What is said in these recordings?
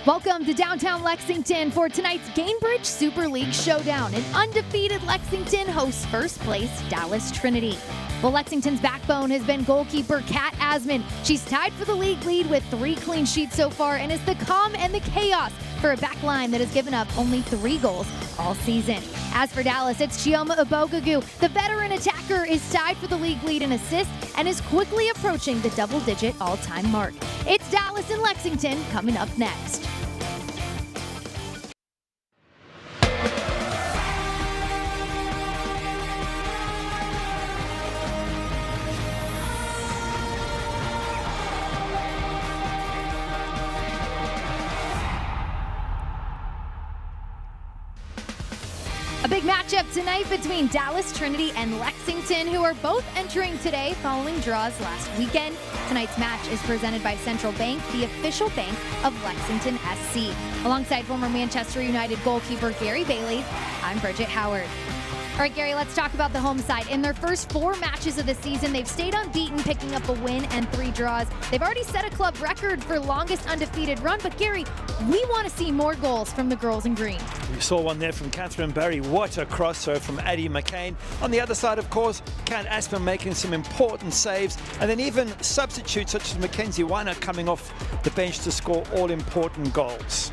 Welcome to downtown Lexington for tonight's Gainbridge Super League showdown. An undefeated Lexington hosts first place Dallas Trinity. Well, Lexington's backbone has been goalkeeper Kat Asman. She's tied for the league lead with 3 clean sheets so far and is the calm and the chaos for a back line that has given up only 3 goals all season. As for Dallas, it's Chioma Ubogagu. The veteran attacker is tied for the league lead in assists and is quickly approaching the double-digit all-time mark. It's Dallas and Lexington coming up next. A big matchup tonight between Dallas Trinity and Lexington, who are both entering today following draws last weekend. Tonight's match is presented by Central Bank, the official bank of Lexington SC. Alongside former Manchester United goalkeeper Gary Bailey, I'm Bridget Howard. All right, Gary, let's talk about the home side. In their first 4 matches of the season, they've stayed unbeaten, picking up a win and 3 draws. They've already set a club record for longest undefeated run. But, Gary, we want to see more goals from the girls in green. We saw one there from Catherine Barry. What a crosser from Addie McCain. On the other side, of course, Kat Asman making some important saves. And then even substitutes such as Mackenzie Weiner coming off the bench to score all-important goals.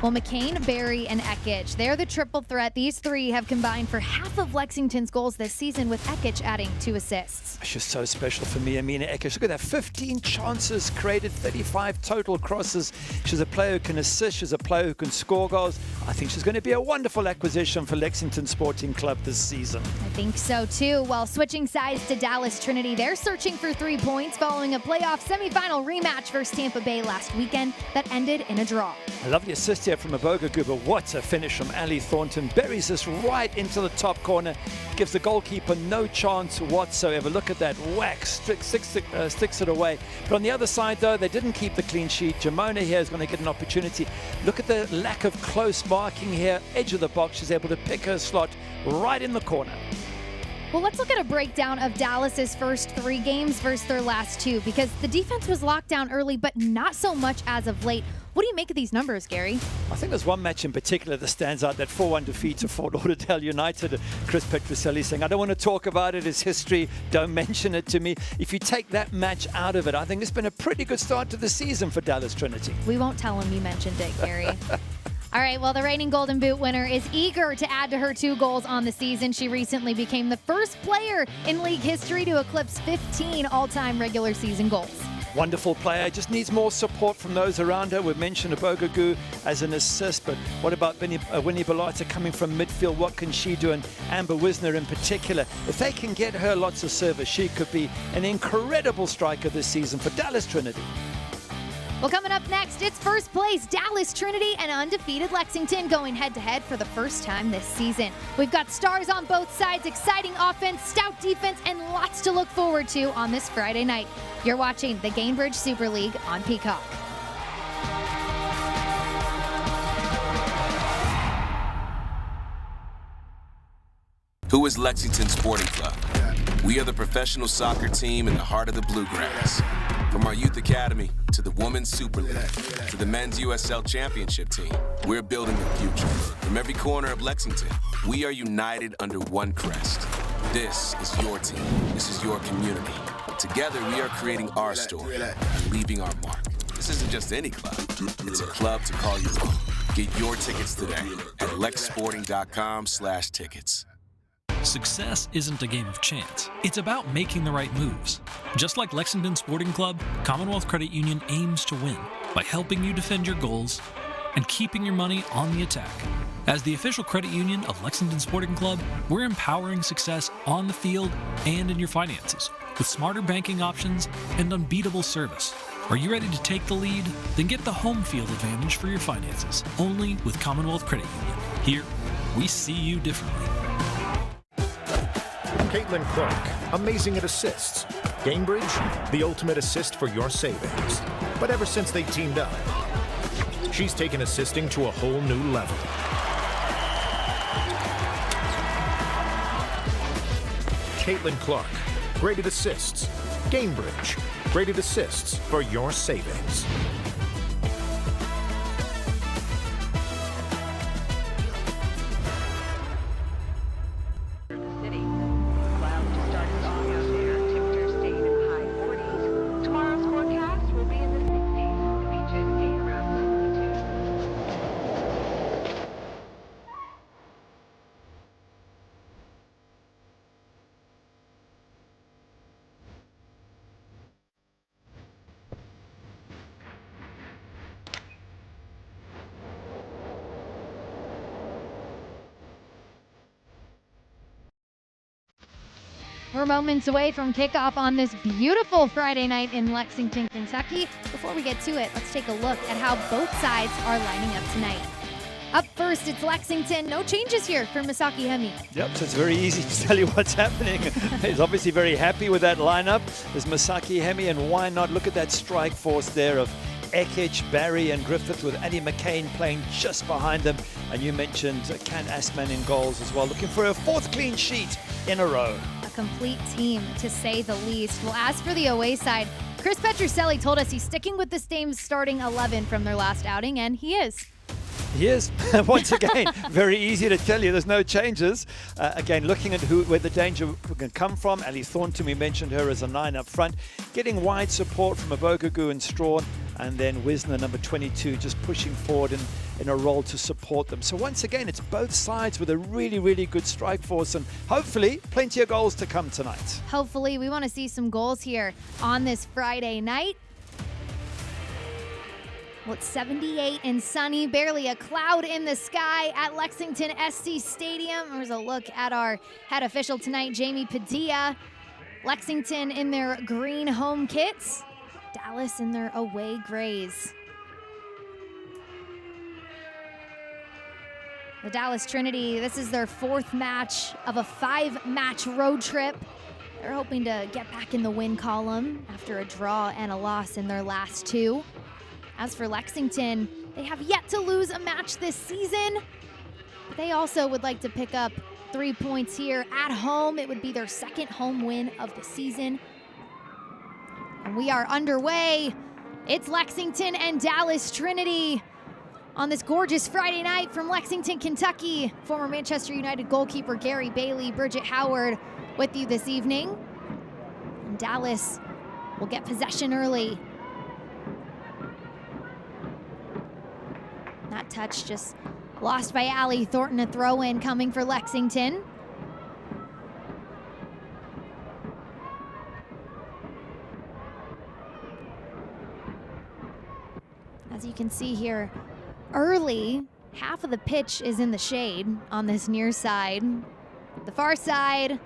Well, McCain, Barry, and Ekich, they're the triple threat. These 3 have combined for half of Lexington's goals this season, with Ekich adding 2 assists. She's so special for me, Amina Ekich. Look at that, 15 chances created, 35 total crosses. She's a player who can assist. She's a player who can score goals. I think she's going to be a wonderful acquisition for Lexington Sporting Club this season. I think so, too. Well, switching sides to Dallas Trinity, they're searching for 3 points following a playoff semifinal rematch versus Tampa Bay last weekend that ended in a draw. A lovely assist here from Ubogagu, but what a finish from Ali Thornton. Buries this right into the top corner, gives the goalkeeper no chance whatsoever. Look at that whack, sticks it away. But on the other side, though, they didn't keep the clean sheet. Jamona here is going to get an opportunity. Look at the lack of close marking here. Edge of the box, she's able to pick her slot right in the corner. Well, let's look at a breakdown of Dallas's first 3 games versus their last 2, because the defense was locked down early, but not so much as of late. What do you make of these numbers, Gary? I think there's one match in particular that stands out, that 4-1 defeat to Fort Lauderdale United. Chris Petroselli saying, I don't want to talk about it, it's history, don't mention it to me. If you take that match out of it, I think it's been a pretty good start to the season for Dallas Trinity. We won't tell him you mentioned it, Gary. All right, well, the reigning Golden Boot winner is eager to add to her 2 goals on the season. She recently became the first player in league history to eclipse 15 all-time regular season goals. Wonderful player, just needs more support from those around her. We've mentioned Ubogagu as an assist, but what about Winnie Belata coming from midfield? What can she do? And Amber Wisner in particular. If they can get her lots of service, she could be an incredible striker this season for Dallas Trinity. Well, coming up next, it's first place Dallas Trinity and undefeated Lexington going head-to-head for the first time this season. We've got stars on both sides, exciting offense, stout defense, and lots to look forward to on this Friday night. You're watching the Gainbridge Super League on Peacock. Who is Lexington Sporting Club? We are the professional soccer team in the heart of the Bluegrass. From our Youth Academy to the Women's Super League to the Men's USL Championship team, we're building the future. From every corner of Lexington, we are united under one crest. This is your team. This is your community. Together, we are creating our story and leaving our mark. This isn't just any club. It's a club to call your own. Get your tickets today at lexsporting.com/tickets. Success isn't a game of chance. It's about making the right moves. Just like Lexington Sporting Club, Commonwealth Credit Union aims to win by helping you defend your goals and keeping your money on the attack. As the official credit union of Lexington Sporting Club, we're empowering success on the field and in your finances with smarter banking options and unbeatable service. Are you ready to take the lead? Then get the home field advantage for your finances, only with Commonwealth Credit Union. Here, we see you differently. Caitlin Clark, amazing at assists. Gainbridge, the ultimate assist for your savings. But ever since they teamed up, she's taken assisting to a whole new level. Caitlin Clark, graded assists. Gainbridge, graded assists for your savings. We're moments away from kickoff on this beautiful Friday night in Lexington, Kentucky. Before we get to it, let's take a look at how both sides are lining up tonight. Up first, it's Lexington. No changes here for Misaki Hemi. Yep, so it's very easy to tell you what's happening. He's obviously very happy with that lineup. There's Misaki Hemi, and why not look at that strike force there of Ekich, Barry, and Griffith, with Annie McCain playing just behind them. And you mentioned Kat Assman in goals as well, looking for her 4th clean sheet in a row. A complete team, to say the least. Well, as for the away side, Chris Petrucelli told us he's sticking with the same starting 11 from their last outing, and he is. He is. Once again, very easy to tell you. There's no changes. Again, looking at where the danger can come from. Ali Thornton, we mentioned her as a 9 up front. Getting wide support from Abogagu and Strawn. And then Wisner, number 22, just pushing forward in a role to support them. So once again, it's both sides with a really, really good strike force. And hopefully, plenty of goals to come tonight. Hopefully, we want to see some goals here on this Friday night. Well, it's 78 and sunny, barely a cloud in the sky at Lexington SC Stadium. There's a look at our head official tonight, Jamie Padilla. Lexington in their green home kits, Dallas in their away grays. The Dallas Trinity, this is their 4th match of a 5-match road trip. They're hoping to get back in the win column after a draw and a loss in their last 2. As for Lexington, they have yet to lose a match this season. But they also would like to pick up 3 points here at home. It would be their 2nd home win of the season. And we are underway. It's Lexington and Dallas Trinity on this gorgeous Friday night from Lexington, Kentucky. Former Manchester United goalkeeper Gary Bailey, Bridget Howard with you this evening. And Dallas will get possession early. That touch just lost by Ali Thornton, a throw-in coming for Lexington. As you can see here, early, half of the pitch is in the shade on this near side. The far side,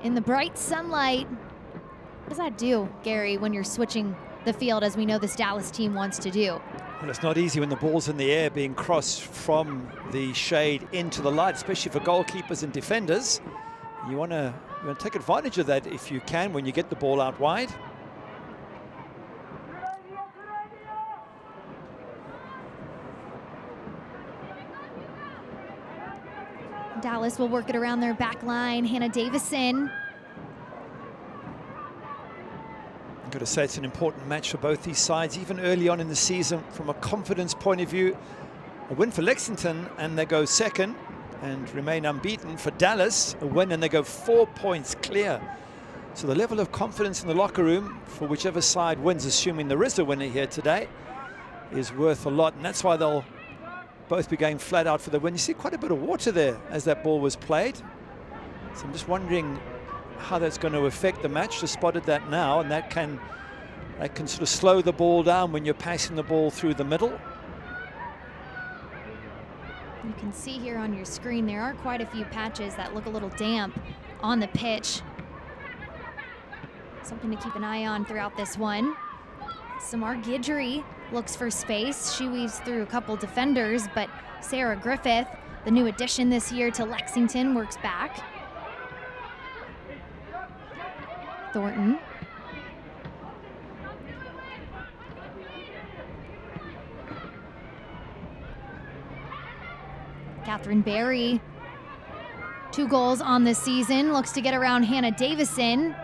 in the bright sunlight. What does that do, Gary, when you're switching the field, as we know this Dallas team wants to do? Well, it's not easy when the ball's in the air being crossed from the shade into the light, especially for goalkeepers and defenders. You want to take advantage of that if you can when you get the ball out wide. Dallas will work it around their back line. Hannah Davison. I've got to say, it's an important match for both these sides, even early on in the season. From a confidence point of view, a win for Lexington and they go 2nd and remain unbeaten. For Dallas, a win and they go 4 points clear. So the level of confidence in the locker room for whichever side wins, assuming there is a winner here today, is worth a lot. And that's why they'll both be going flat out for the win. You see quite a bit of water there as that ball was played. So I'm just wondering how that's going to affect the match. Just spotted that now, and that can sort of slow the ball down when you're passing the ball through the middle. You can see here on your screen there are quite a few patches that look a little damp on the pitch. Something to keep an eye on throughout this one. Samar Guidry looks for space. She weaves through a couple defenders, but Sarah Griffith, the new addition this year to Lexington, works back. Thornton. Catherine Berry, 2 goals on this season, looks to get around Hannah Davison.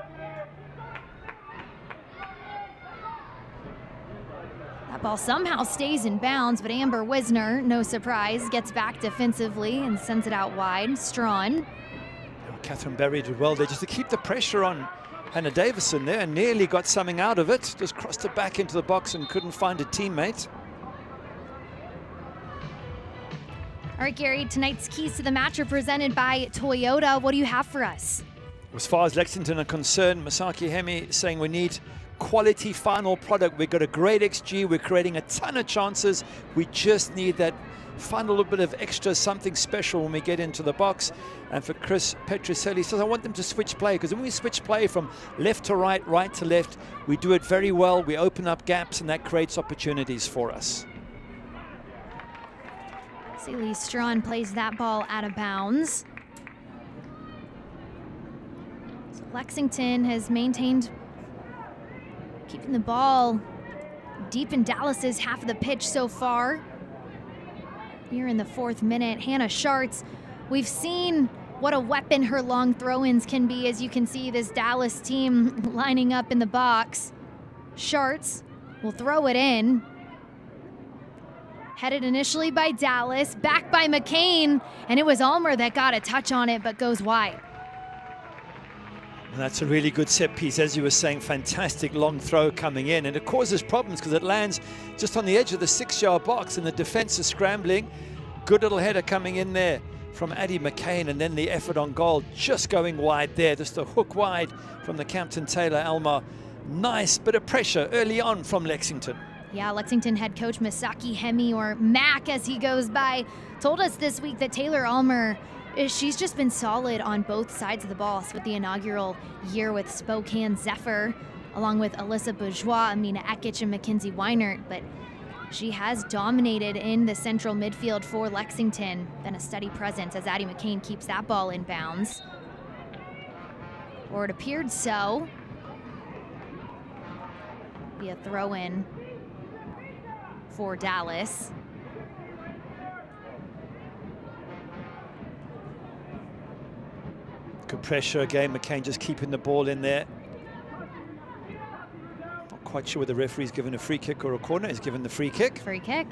That ball somehow stays in bounds, but Amber Wisner, no surprise, gets back defensively and sends it out wide. Strawn. Catherine Berry did well there just to keep the pressure on Hannah Davison there, and nearly got something out of it. Just crossed it back into the box and couldn't find a teammate. All right, Gary, tonight's keys to the match are presented by Toyota. What do you have for us? As far as Lexington are concerned, Misaki Hemi saying we need quality final product. We've got a great XG. We're creating a ton of chances. We just need that find a little bit of extra something special when we get into the box. And for Chris Petroselli, says, I want them to switch play, because when we switch play from left to right, right to left, we do it very well. We open up gaps, and that creates opportunities for us. Celie Strawn plays that ball out of bounds. So Lexington has maintained keeping the ball deep in Dallas's half of the pitch so far. Here in the 4th minute, Hannah Schartz. We've seen what a weapon her long throw-ins can be, as you can see this Dallas team lining up in the box. Schartz will throw it in. Headed initially by Dallas, back by McCain, and it was Ulmer that got a touch on it, but goes wide. And that's a really good set piece, as you were saying, fantastic long throw coming in, and it causes problems because it lands just on the edge of the 6-yard box and the defense is scrambling. Good little header coming in there from Addie McCain, and then the effort on goal just going wide there, just a hook wide from the Captain Taylor Alma. Nice bit of pressure early on from Lexington. Yeah, Lexington head coach Misaki Hemi, or Mac as he goes by, told us this week that Taylor Ulmer, she's just been solid on both sides of the ball. So with the inaugural year with Spokane Zephyr, along with Alyssa Bourgeois, Amina Ekic, and Mackenzie Weinert, but she has dominated in the central midfield for Lexington. Been a steady presence as Addie McCain keeps that ball in bounds. Or it appeared so. Be a throw-in for Dallas. Good pressure again, McCain just keeping the ball in there. Not quite sure whether the referee's given a free kick or a corner. He's given the free kick. Free kick.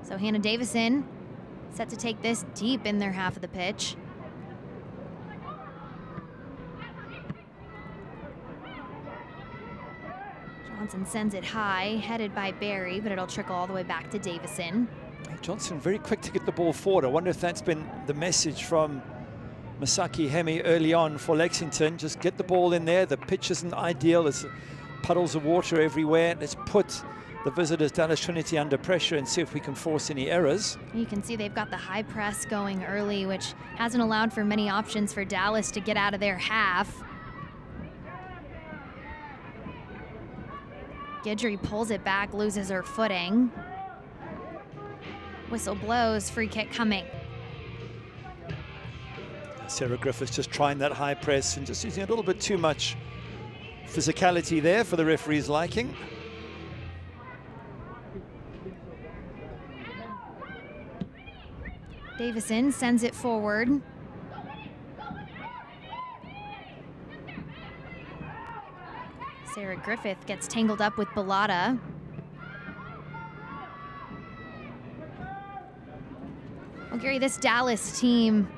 So Hannah Davison set to take this deep in their half of the pitch. Johnson sends it high, headed by Barry, but it'll trickle all the way back to Davison. Johnson very quick to get the ball forward. I wonder if that's been the message from Misaki Hemi early on for Lexington. Just get the ball in there. The pitch isn't ideal. There's puddles of water everywhere. Let's put the visitors, Dallas Trinity, under pressure and see if we can force any errors. You can see they've got the high press going early, which hasn't allowed for many options for Dallas to get out of their half. Guidry pulls it back, loses her footing. Whistle blows, free kick coming. Sarah Griffiths just trying that high press and just using a little bit too much physicality there for the referee's liking. Davison sends it forward. Sarah Griffith gets tangled up with Bellotta. Well, Gary, this Dallas team,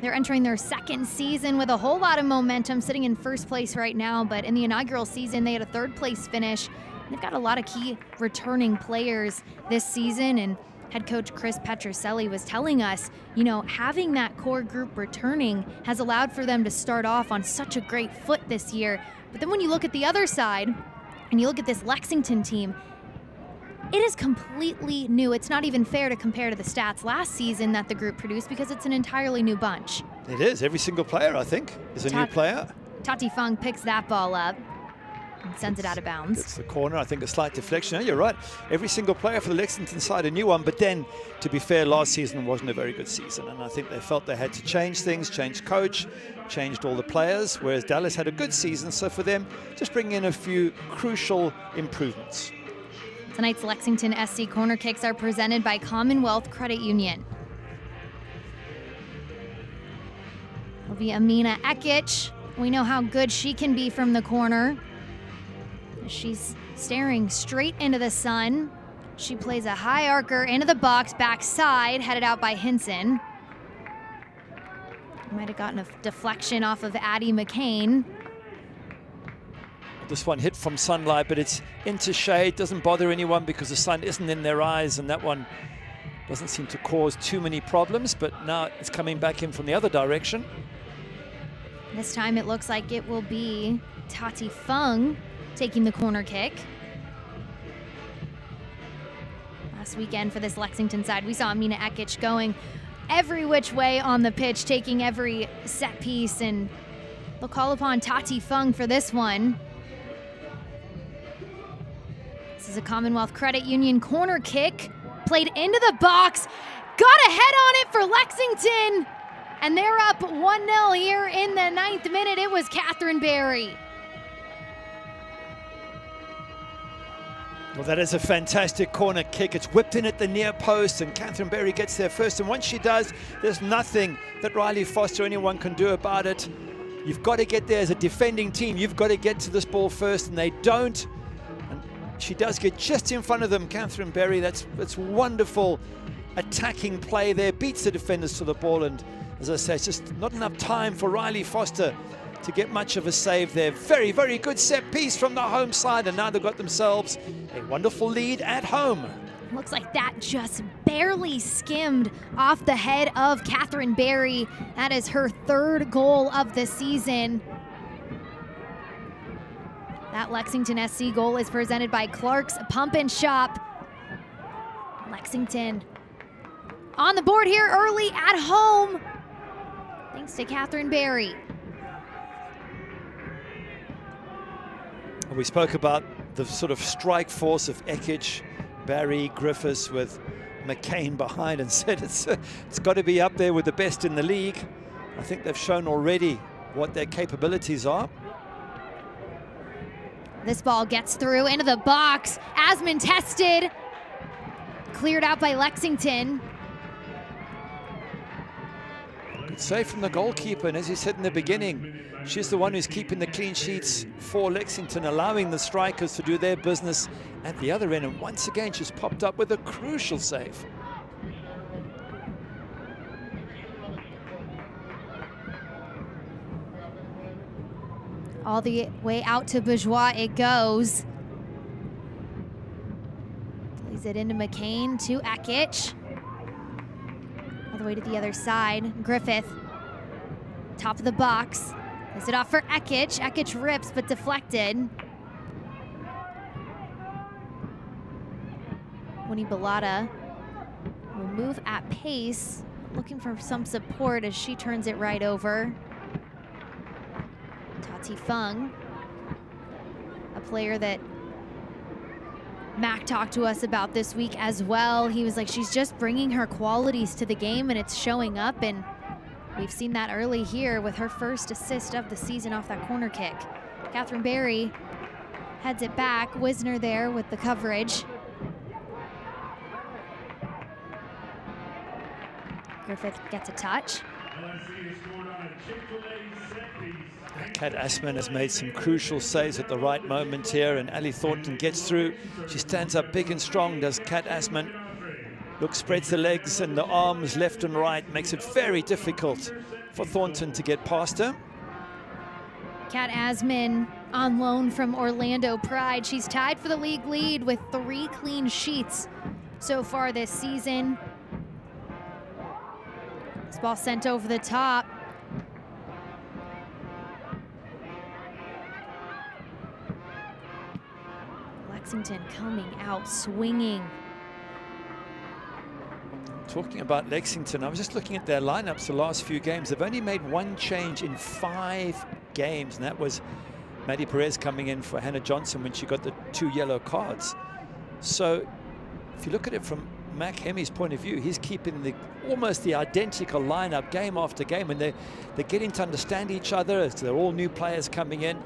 they're entering their 2nd season with a whole lot of momentum, sitting in 1st place right now, but in the inaugural season, they had a 3rd place finish. They've got a lot of key returning players this season, and head coach Chris Petroselli was telling us, you know, having that core group returning has allowed for them to start off on such a great foot this year. But then when you look at the other side and you look at this Lexington team, it is completely new. It's not even fair to compare to the stats last season that the group produced because it's an entirely new bunch. It is. Every single player, I think, is a new player. Tati Fung picks that ball up and sends it out of bounds. It's the corner. I think a slight deflection. No, you're right. Every single player for the Lexington side, a new one. But then, to be fair, last season wasn't a very good season. And I think they felt they had to change things, change coach, changed all the players, whereas Dallas had a good season. So for them, just bring in a few crucial improvements. Tonight's Lexington SC corner kicks are presented by Commonwealth Credit Union. It'll be Amina Ekic. We know how good she can be from the corner. She's staring straight into the sun. She plays a high arcer into the box, backside, headed out by Hinson. Might have gotten a deflection off of Addie McCain. This one hit from sunlight, but it's into shade. Doesn't bother anyone because the sun isn't in their eyes, and that one doesn't seem to cause too many problems. But now it's coming back in from the other direction. This time it looks like it will be Tati Fung taking the corner kick. last weekend for this Lexington side. We saw Amina Ekic going every which way on the pitch, taking every set piece, and they'll call upon Tati Fung for this one. This is a Commonwealth Credit Union corner kick, played into the box, got a head on it for Lexington, and they're up 1-0 here in the 9th minute. It was Catherine Berry. Well, that is a fantastic corner kick. It's whipped in at the near post, and Catherine Berry gets there first. And once she does, there's nothing that Riley Foster or anyone can do about it. You've got to get there as a defending team. You've got to get to this ball first, and they don't. And she does get just in front of them, Catherine Berry. That's wonderful attacking play there. Beats the defenders to the ball, and as I say, it's just not enough time for Riley Foster to get much of a save there. Very, very good set piece from the home side, and now they've got themselves a wonderful lead at home. Looks like that just barely skimmed off the head of Catherine Berry. That is her 3rd goal of the season. That Lexington SC goal is presented by Clark's Pump and Shop. Lexington on the board here early at home, thanks to Catherine Berry. We spoke about the sort of strike force of Ekic, Barry, Griffiths with McCain behind, and said it's got to be up there with the best in the league. I think they've shown already what their capabilities are. This ball gets through into the box. Asman tested, cleared out by Lexington. Good save from the goalkeeper, and as you said in the beginning, she's the one who's keeping the clean sheets for Lexington, allowing the strikers to do their business at the other end. And once again, she's popped up with a crucial save. All the way out to Bourgeois it goes. Plays it into McCain, to Ekic. All the way to the other side. Griffith, top of the box. Plays it off for Ekic. Ekic rips, but deflected. Winnie Bellata will move at pace, looking for some support as she turns it right over. Tati Fung, a player that Mac talked to us about this week as well. He was like, she's just bringing her qualities to the game, and it's showing up, and we've seen that early here with her first assist of the season off that corner kick. Catherine Berry heads it back. Wisner there with the coverage. Griffith gets a touch. Kat Asman has made some crucial saves at the right moment here, and Ali Thornton gets through. She stands up big and strong, does Kat Asman. Look, spreads the legs and the arms left and right, makes it very difficult for Thornton to get past her. Kat Asman on loan from Orlando Pride. She's tied for the league lead with 3 clean sheets so far this season. This ball sent over the top. Lexington coming out swinging. Talking about Lexington, I was just looking at their lineups the last few games. They've only made 1 change in 5 games, and that was Maddie Perez coming in for Hannah Johnson when she got the 2 yellow cards. So if you look at it from Mac Hemmy's point of view, he's keeping almost the identical lineup game after game, and they're getting to understand each other as they're all new players coming in.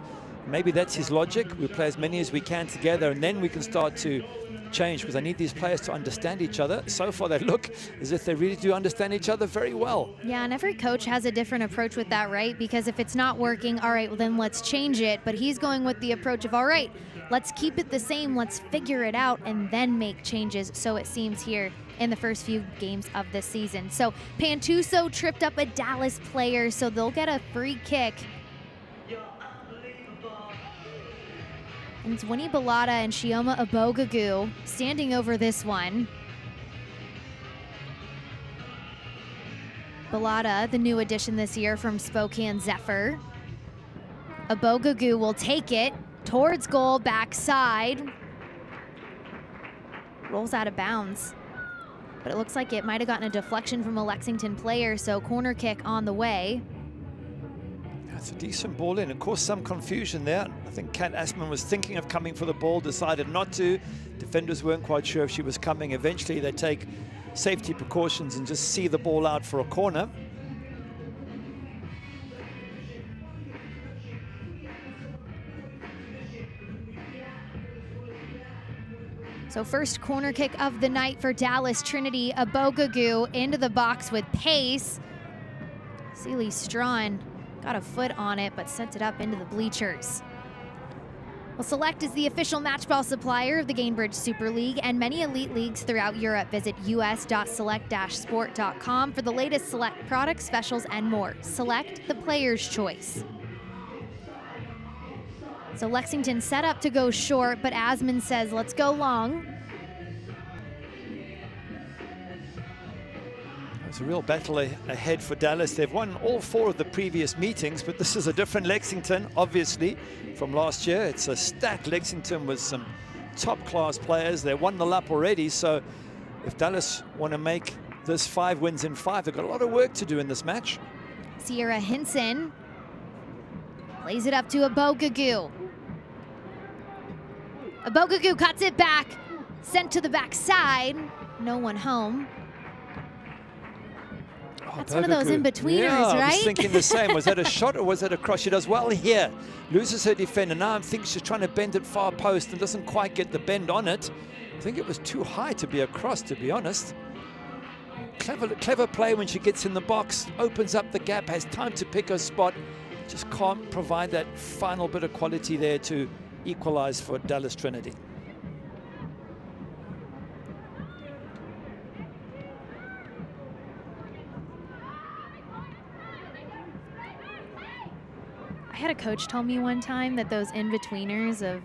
Maybe that's his logic. We play as many as we can together, and then we can start to change, because I need these players to understand each other. So far they look as if they really do understand each other very well. Yeah, and every coach has a different approach with that, right? Because if it's not working, all right, well then let's change it. But he's going with the approach of, all right, let's keep it the same, let's figure it out, and then make changes. So it seems here in the first few games of the season. So Pantuso tripped up a Dallas player, so they'll get a free kick. And it's Winnie Bellata and Chioma Abogagu standing over this one. Bellata, the new addition this year from Spokane Zephyr. Abogagu will take it towards goal, backside. rolls out of bounds. But it looks like it might have gotten a deflection from a Lexington player, so corner kick on the way. That's a decent ball in. Of course, some confusion there. I think Kat Asman was thinking of coming for the ball, decided not to. Defenders weren't quite sure if she was coming. Eventually, they take safety precautions and just see the ball out for a corner. So first corner kick of the night for Dallas Trinity. Abogagu into the box with pace. Celie Strawn got a foot on it, but sent it up into the bleachers. Well, Select is the official matchball supplier of the Gainbridge Super League and many elite leagues throughout Europe. Visit us.select-sport.com for the latest Select products, specials, and more. Select, the player's choice. So Lexington set up to go short, but Asman says, let's go long. It's a real battle ahead for Dallas. They've won all 4 of the previous meetings, but this is a different Lexington, obviously, from last year. It's a stacked Lexington with some top-class players. They won the lap already, so if Dallas want to make this 5 wins in 5, they've got a lot of work to do in this match. Sierra Hinson plays it up to Abogagu. Abogagu cuts it back, sent to the backside. No one home. That's one of those in-betweeners, yeah, right? I was thinking the same. Was that a shot or was that a cross? She does well here. Loses her defender. Now I think she's trying to bend it far post and doesn't quite get the bend on it. I think it was too high to be a cross, to be honest. Clever play when she gets in the box, opens up the gap, has time to pick her spot. Just can't provide that final bit of quality there to equalize for Dallas Trinity. I had a coach tell me one time that those in-betweeners of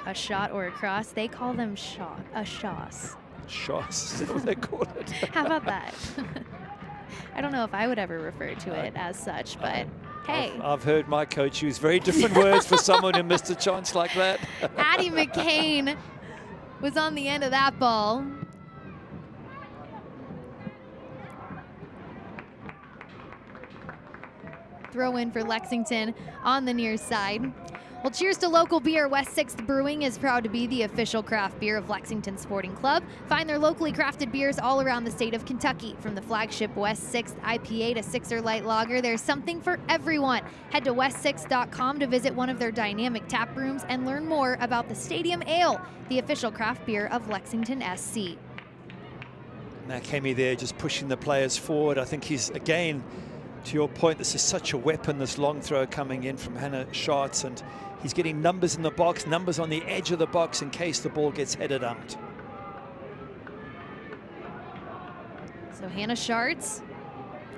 a shot or a cross, they call them shots. Shots, is what they call it. How about that? I don't know if I would ever refer to it as such, but hey. I've heard my coach use very different words for someone who missed a chance like that. Addie McCain was on the end of that ball. Throw in for Lexington on the near side. Well, cheers to local beer. West 6th Brewing is proud to be the official craft beer of Lexington Sporting Club. Find their locally crafted beers all around the state of Kentucky. From the flagship West 6th IPA to Sixer Light Lager, there's something for everyone. Head to west6.com to visit one of their dynamic tap rooms and learn more about the Stadium Ale, the official craft beer of Lexington SC. Matt Hemi there just pushing the players forward. I think he's, again, to your point, this is such a weapon, this long throw coming in from Hannah Schartz, and he's getting numbers in the box, numbers on the edge of the box in case the ball gets headed out. So Hannah Schartz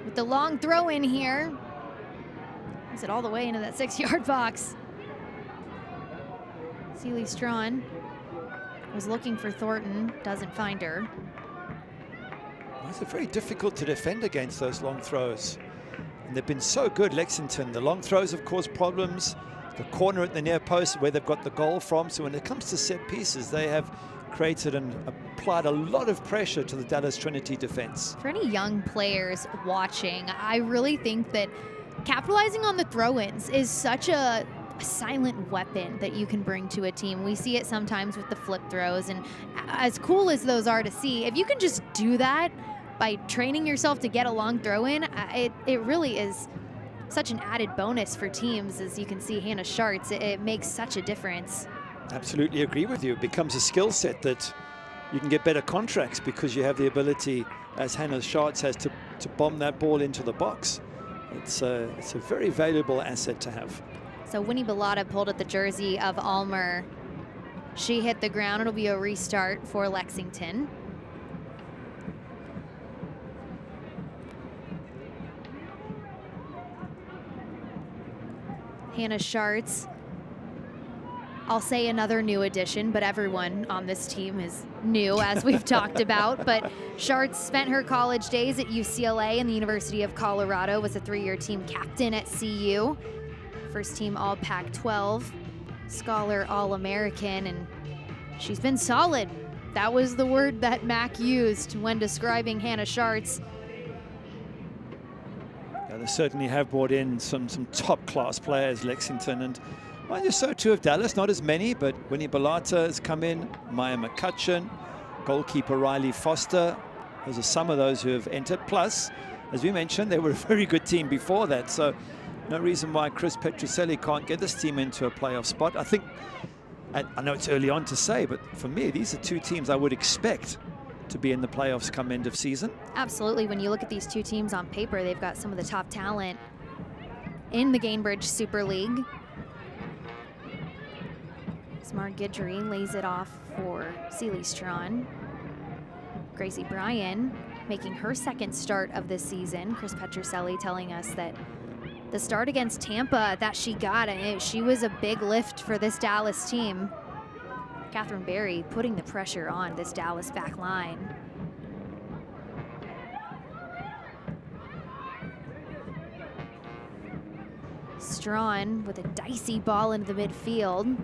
with the long throw in here. Is it all the way into that 6-yard box? Celie Strawn was looking for Thornton, doesn't find her. Well, it's very difficult to defend against those long throws. And they've been so good, Lexington. The long throws have caused problems. The corner at the near post where they've got the goal from. So when it comes to set pieces, they have created and applied a lot of pressure to the Dallas Trinity defense. For any young players watching, I really think that capitalizing on the throw-ins is such a silent weapon that you can bring to a team. We see it sometimes with the flip throws, and as cool as those are to see, if you can just do that by training yourself to get a long throw-in, it really is such an added bonus for teams. As you can see, Hannah Schartz, it makes such a difference. Absolutely agree with you. It becomes a skill set that you can get better contracts because you have the ability, as Hannah Schartz has, to bomb that ball into the box. It's a very valuable asset to have. So Winnie Bellotta pulled at the jersey of Almer. She hit the ground. It'll be a restart for Lexington. Hannah Schartz, I'll say another new addition, but everyone on this team is new, as we've talked about. But Schartz spent her college days at UCLA and the University of Colorado, was a 3-year team captain at CU. First team All Pac-12, Scholar All-American, and she's been solid That was the word that Mac used when describing Hannah Schartz. Yeah, they certainly have brought in some top-class players, Lexington, and well, so too of Dallas. Not as many, but Winnie Balata has come in, Maya McCutcheon, goalkeeper Riley Foster. Those are some of those who have entered. Plus, as we mentioned, they were a very good team before that, so no reason why Chris Petrucelli can't get this team into a playoff spot. I think, I know it's early on to say, but for me, these are two teams I would expect to be in the playoffs come end of season. Absolutely. When you look at these two teams on paper, they've got some of the top talent in the Gainbridge Super League. Smart Guidry lays it off for Celie Strawn. Gracie Bryan making her second start of this season. Chris Petrucelli telling us that the start against Tampa that she got, she was a big lift for this Dallas team. Catherine Berry putting the pressure on this Dallas back line. Strawn with a dicey ball into the midfield.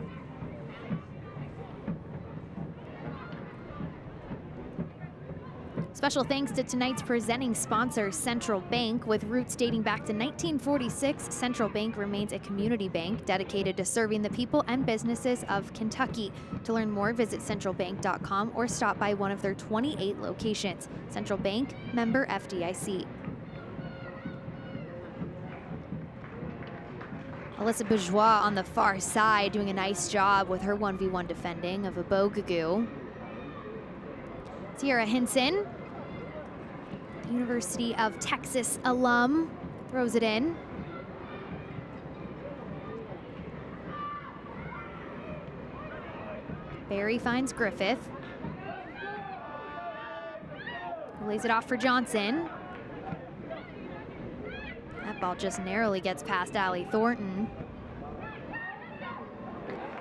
Special thanks to tonight's presenting sponsor, Central Bank. With roots dating back to 1946, Central Bank remains a community bank dedicated to serving the people and businesses of Kentucky. To learn more, visit centralbank.com or stop by one of their 28 locations. Central Bank, member FDIC. Alyssa Bourgeois on the far side doing a nice job with her 1v1 defending of Abogugu. Sierra Hinson, University of Texas alum, throws it in. Barry finds Griffith. Lays it off for Johnson. That ball just narrowly gets past Allie Thornton.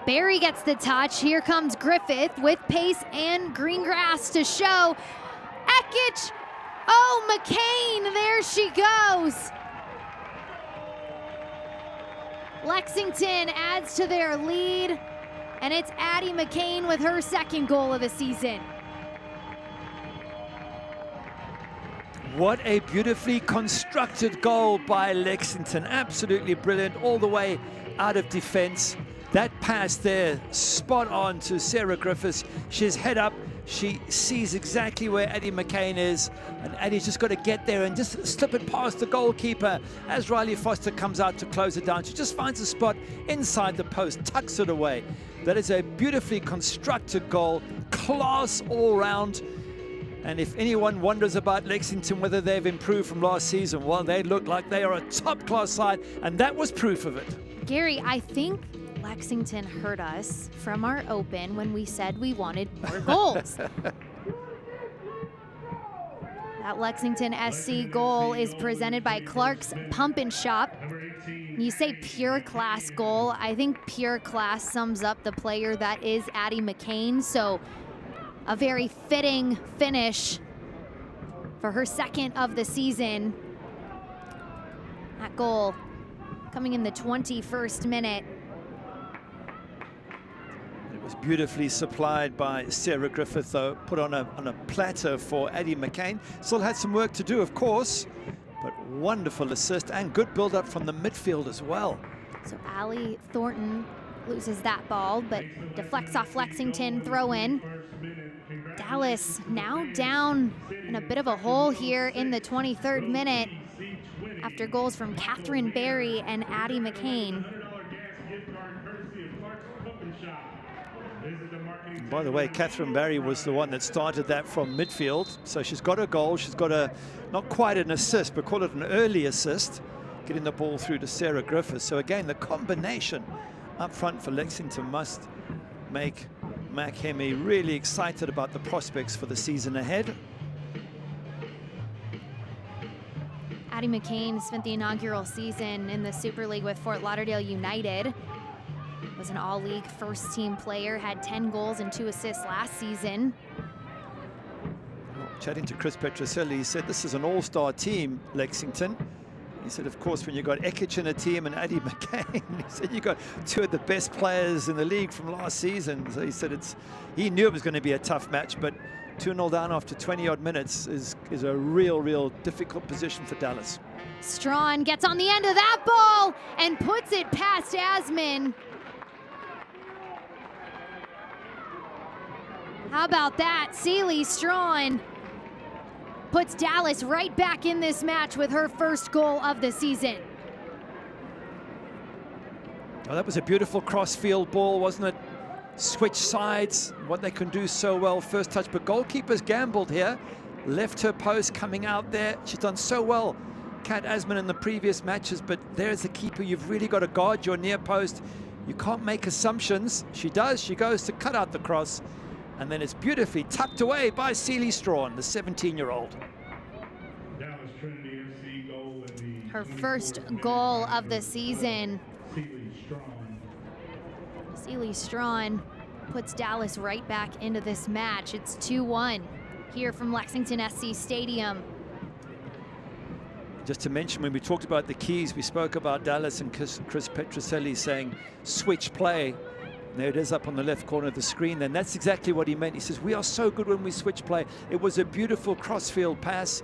Barry gets the touch. Here comes Griffith with pace and green grass to show. Ekich, oh, McCain, there she goes. Lexington adds to their lead, and it's Addie McCain with her second goal of the season. What a beautifully constructed goal by Lexington. Absolutely brilliant all the way out of defense. That pass there, spot on to Sarah Griffiths. She's head up. She sees exactly where Addie McCain is. And Addie's just got to get there and just slip it past the goalkeeper as Riley Foster comes out to close it down. She just finds a spot inside the post, tucks it away. That is a beautifully constructed goal. Class all round. And if anyone wonders about Lexington, whether they've improved from last season, well, they look like they are a top-class side, and that was proof of it. Gary, I think Lexington hurt us from our open when we said we wanted more goals. That Lexington SC goal is presented by Clark's Pump and Shop. You say pure class goal. I think pure class sums up the player that is Addie McCain. So a very fitting finish for her second of the season. That goal coming in the 21st minute. It was beautifully supplied by Sarah Griffith, though, put on a platter for Addie McCain. Still had some work to do, of course, but wonderful assist and good build-up from the midfield as well. So Allie Thornton loses that ball, but deflects off Lexington, throw in. Dallas now down in a bit of a hole here in the 23rd minute after goals from Catherine Berry and Addie McCain. And by the way, Catherine Berry was the one that started that from midfield. So she's got a goal. She's got a, not quite an assist, but call it an early assist, getting the ball through to Sarah Griffith. So again, the combination up front for Lexington must make Mac Hemi really excited about the prospects for the season ahead. Addie McCain spent the inaugural season in the Super League with Fort Lauderdale United. Was an all-league first-team player, had 10 goals and 2 assists last season. Chatting to Chris Petrucelli, he said this is an all-star team, Lexington. He said, of course, when you got Ekic in a team and Addie McCain, he said you got two of the best players in the league from last season. So he said he knew it was going to be a tough match, but 2-0 down after 20-odd minutes is a real difficult position for Dallas. Strawn gets on the end of that ball and puts it past Asman. How about that? Celie Strawn puts Dallas right back in this match with her first goal of the season. Oh, that was a beautiful cross-field ball, wasn't it? Switch sides, what they can do so well, first touch. But goalkeeper's gambled here, left her post coming out there. She's done so well, Kat Asman, in the previous matches, but there's the keeper. You've really got to guard your near post. You can't make assumptions. She does. She goes to cut out the cross, and then it's beautifully tucked away by Celie Strawn, the 17-year-old. Her first goal of the season. Celie Strawn puts Dallas right back into this match. It's 2-1 here from Lexington SC Stadium. Just to mention, when we talked about the keys, we spoke about Dallas and Chris Petroselli saying switch play. There it is up on the left corner of the screen. Then that's exactly what he meant. He says, we are so good when we switch play. It was a beautiful crossfield pass,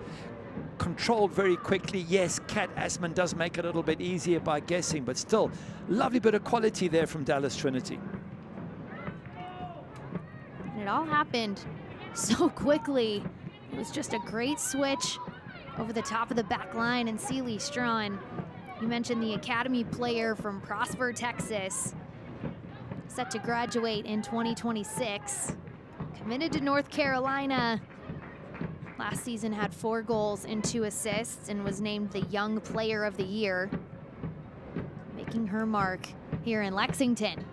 controlled very quickly. Yes, Kat Asman does make it a little bit easier by guessing, but still, lovely bit of quality there from Dallas Trinity. And it all happened so quickly. It was just a great switch over the top of the back line, and Celie Strawn, you mentioned the Academy player from Prosper, Texas, set to graduate in 2026, committed to North Carolina. Last season had 4 goals and 2 assists and was named the Young Player of the Year, making her mark here in Lexington.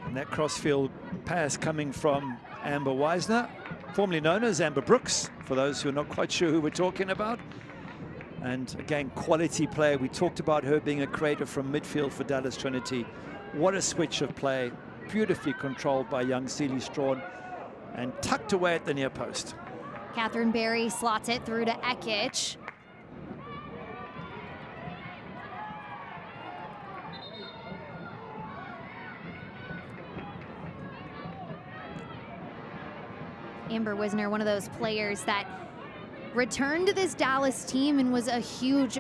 And that crossfield pass coming from Amber Weisner, formerly known as Amber Brooks, for those who are not quite sure who we're talking about. And again, quality player. We talked about her being a creator from midfield for Dallas Trinity. What a switch of play. Beautifully controlled by young Celie Strawn and tucked away at the near post. Catherine Berry slots it through to Ekic. Amber Wisner, one of those players that returned to this Dallas team and was a huge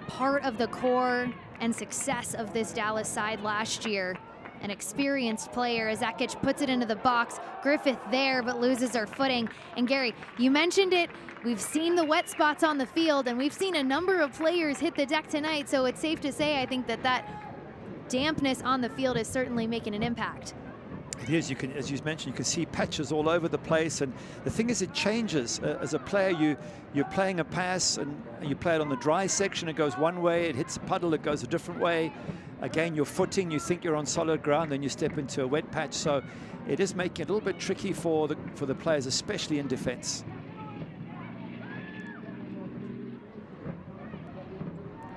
part of the core and success of this Dallas side last year. An experienced player as Ekic puts it into the box. Griffith there, but loses her footing. And Gary, you mentioned it. We've seen the wet spots on the field, and we've seen a number of players hit the deck tonight, so it's safe to say, I think, that dampness on the field is certainly making an impact. It is. You can, as you mentioned, you can see patches all over the place, and the thing is, it changes. As a player, you're playing a pass and you play it on the dry section, it goes one way, it hits a puddle, it goes a different way. Again, your footing, you think you're on solid ground, then you step into a wet patch, so it is making it a little bit tricky for the players, especially in defense.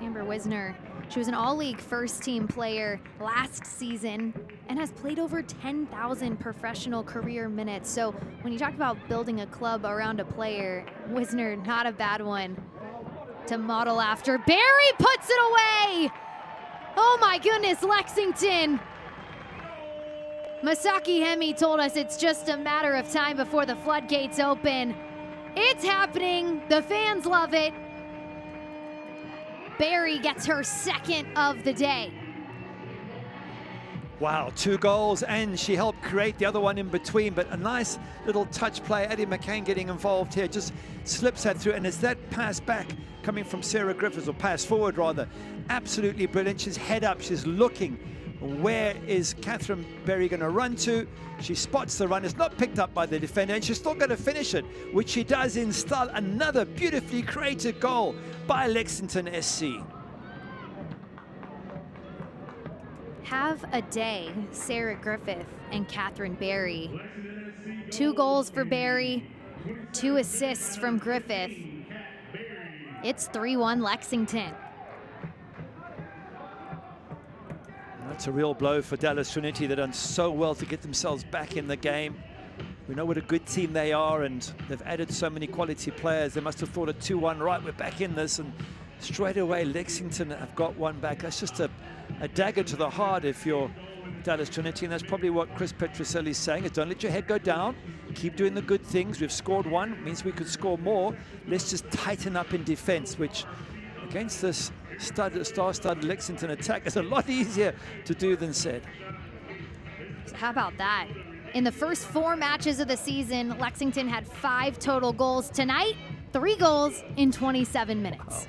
Amber Wisner, she was an all-league first-team player last season and has played over 10,000 professional career minutes. So when you talk about building a club around a player, Wisner, not a bad one to model after. Berry puts it away! Oh my goodness, Lexington! Masaki Hemi told us it's just a matter of time before the floodgates open. It's happening, the fans love it. Berry gets her second of the day. Wow, 2 goals, and she helped create the other one in between, but a nice little touch play. Addie McCain getting involved here, just slips that through, and it's that pass back coming from Sarah Griffiths, or pass forward rather. Absolutely brilliant. She's head up, she's looking. Where is Catherine Berry going to run to? She spots the run. It's not picked up by the defender, and she's still going to finish it, which she does in style. Another beautifully created goal by Lexington SC. Have a day, Sarah Griffith and Catherine Berry. 2 goals for Berry, 2 assists from Griffith. It's 3-1 Lexington. It's a real blow for Dallas Trinity. They've done so well to get themselves back in the game. We know what a good team they are, and they've added so many quality players. They must have thought a 2-1, right, we're back in this, and straight away Lexington have got one back. That's just a dagger to the heart if you're Dallas Trinity, and that's probably what Chris Petruccelli's saying, is don't let your head go down, keep doing the good things. We've scored one, means we could score more. Let's just tighten up in defense, which against this star-studded Lexington attack is a lot easier to do than said. How about that? In the first 4 matches of the season, Lexington had 5 total goals. Tonight, 3 goals in 27 minutes.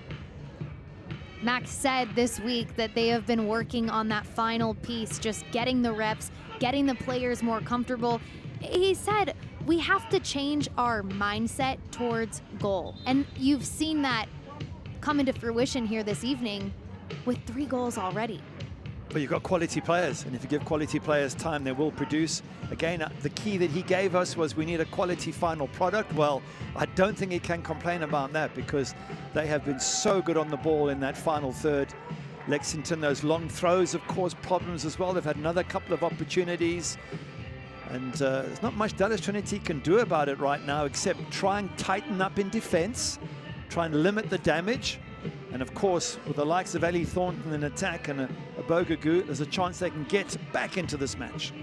Max said this week that they have been working on that final piece, just getting the reps, getting the players more comfortable. He said, we have to change our mindset towards goal. And you've seen that come into fruition here this evening with 3 goals already. But you've got quality players, and if you give quality players time, they will produce. Again, the key that he gave us was we need a quality final product. Well, I don't think he can complain about that, because they have been so good on the ball in that final third. Lexington, those long throws have caused problems as well. They've had another couple of opportunities, and there's not much Dallas Trinity can do about it right now, except try and tighten up in defense, try and limit the damage. And of course, with the likes of Ali Thornton in attack and a Bogagu, there's a chance they can get back into this match.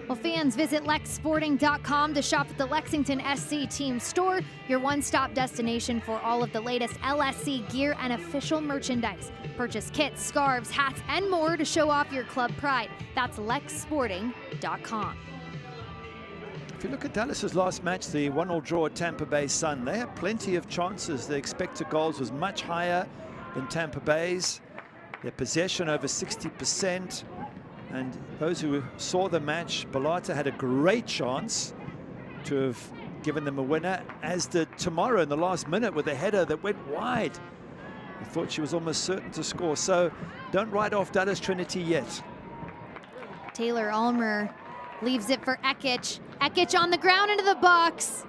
Well, fans, visit lexsporting.com to shop at the Lexington SC team store, your one-stop destination for all of the latest LSC gear and official merchandise. Purchase kits, scarves, hats, and more to show off your club pride. That's lexsporting.com. If you look at Dallas's last match, the 1-1 draw at Tampa Bay Sun, they had plenty of chances. The expected goals was much higher than Tampa Bay's. Their possession over 60%. And those who saw the match, Balata had a great chance to have given them a winner, as did Tomorrow in the last minute with a header that went wide. I thought she was almost certain to score. So don't write off Dallas Trinity yet. Taylor Ulmer leaves it for Ekic. Ekic on the ground into the box.